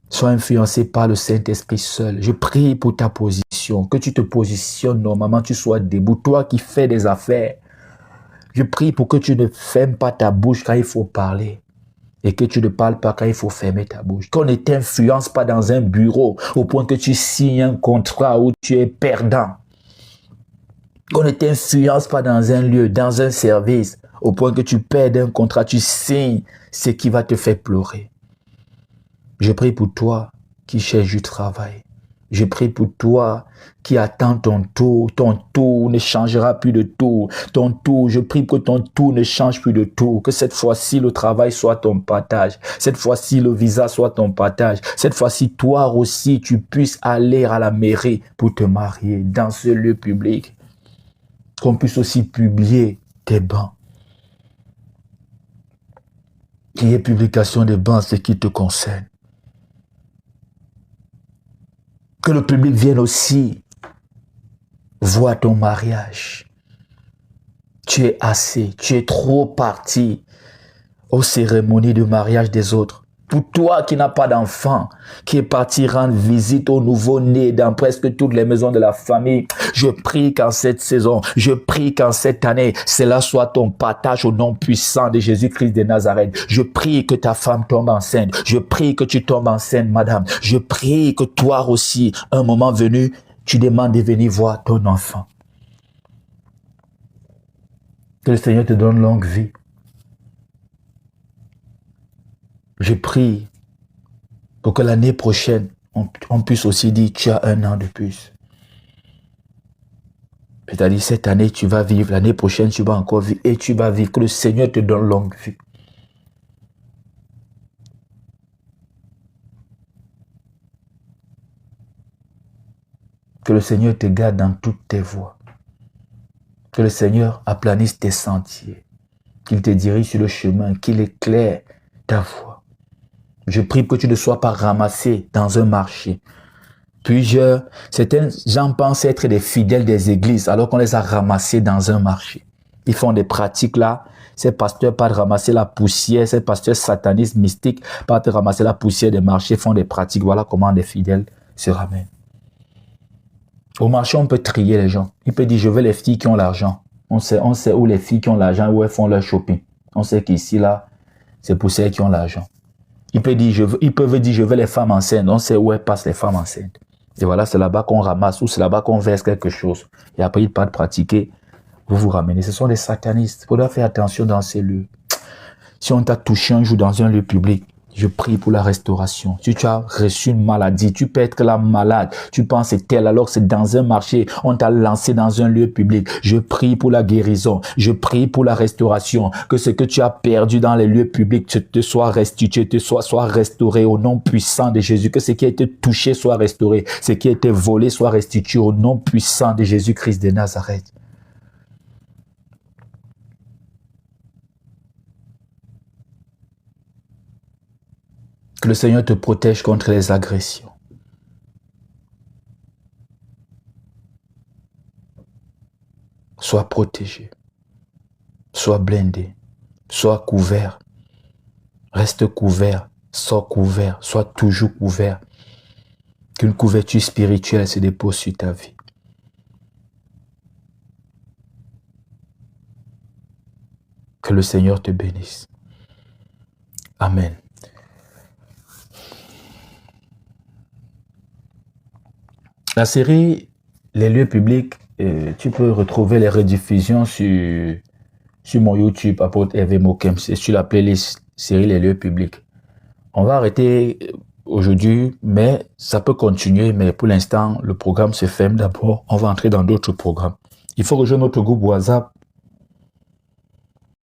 Sois influencé par le Saint-Esprit seul. Je prie pour ta position, que tu te positionnes normalement, tu sois debout. Toi qui fais des affaires, je prie pour que tu ne fermes pas ta bouche quand il faut parler. Et que tu ne parles pas quand il faut fermer ta bouche. Qu'on ne t'influence pas dans un bureau au point que tu signes un contrat où tu es perdant. Qu'on ne t'influence pas dans un lieu, dans un service, au point que tu perds un contrat, tu signes ce qui va te faire pleurer. Je prie pour toi qui cherche du travail. Je prie pour toi qui attends ton tour ne changera plus de tour. Ton tour, je prie que ton tour ne change plus de tour. Que cette fois-ci, le travail soit ton partage. Cette fois-ci, le visa soit ton partage. Cette fois-ci, toi aussi, tu puisses aller à la mairie pour te marier dans ce lieu public. Qu'on puisse aussi publier tes bans. Qu'il y ait publication des bans, ce qui te concerne. Que le public vienne aussi voir ton mariage. Tu es assez, tu es trop parti aux cérémonies de mariage des autres. Pour toi qui n'as pas d'enfant, qui est parti rendre visite au nouveau-né dans presque toutes les maisons de la famille, je prie qu'en cette saison, je prie qu'en cette année, cela soit ton partage au nom puissant de Jésus-Christ de Nazareth. Je prie que ta femme tombe enceinte. Je prie que tu tombes enceinte, madame. Je prie que toi aussi, un moment venu, tu demandes de venir voir ton enfant. Que le Seigneur te donne longue vie. Je prie pour que l'année prochaine, on puisse aussi dire, tu as 1 an de plus. C'est-à-dire, cette année, tu vas vivre, l'année prochaine, tu vas encore vivre, et tu vas vivre. Que le Seigneur te donne longue vie. Que le Seigneur te garde dans toutes tes voies. Que le Seigneur aplanisse tes sentiers. qu'il te dirige sur le chemin, qu'il éclaire ta voie. Je prie pour que tu ne sois pas ramassé dans un marché. Certains gens pensent être des fidèles des églises alors qu'on les a ramassés dans un marché. Ils font des pratiques là. Ces pasteurs partent ramasser la poussière, ces pasteurs satanistes, mystiques partent ramasser la poussière des marchés, font des pratiques. Voilà comment les fidèles se ramènent. Au marché, on peut trier les gens. Il peut dire, je veux les filles qui ont l'argent. On sait où les filles qui ont l'argent, où elles font leur shopping. On sait qu'ici, là, c'est pour celles qui ont l'argent. Ils peuvent dire, je veux les femmes enceintes. On sait où elles passent les femmes enceintes. Et voilà, c'est là-bas qu'on ramasse ou c'est là-bas qu'on verse quelque chose. Et après, ils partent pratiquer. Vous vous ramenez. Ce sont des satanistes. Il faudra faire attention dans ces lieux. Si on t'a touché un jour dans un lieu public, je prie pour la restauration. Si tu as reçu une maladie, tu peux être là malade. Tu penses que c'est tel alors que c'est dans un marché. On t'a lancé dans un lieu public. Je prie pour la guérison. Je prie pour la restauration. Que ce que tu as perdu dans les lieux publics te soit restitué, soit restauré au nom puissant de Jésus. Que ce qui a été touché soit restauré. Ce qui a été volé soit restitué au nom puissant de Jésus-Christ de Nazareth. Que le Seigneur te protège contre les agressions. Sois protégé. Sois blindé. Sois couvert. Reste couvert. Sois couvert. Sois toujours couvert. Qu'une couverture spirituelle se dépose sur ta vie. Que le Seigneur te bénisse. Amen. La série Les lieux publics, tu peux retrouver les rediffusions sur mon YouTube, apôtre Hervé Mokem, c'est sur la playlist série Les lieux publics. On va arrêter aujourd'hui, mais ça peut continuer, mais pour l'instant, le programme se ferme d'abord. On va entrer dans d'autres programmes. Il faut rejoindre notre groupe WhatsApp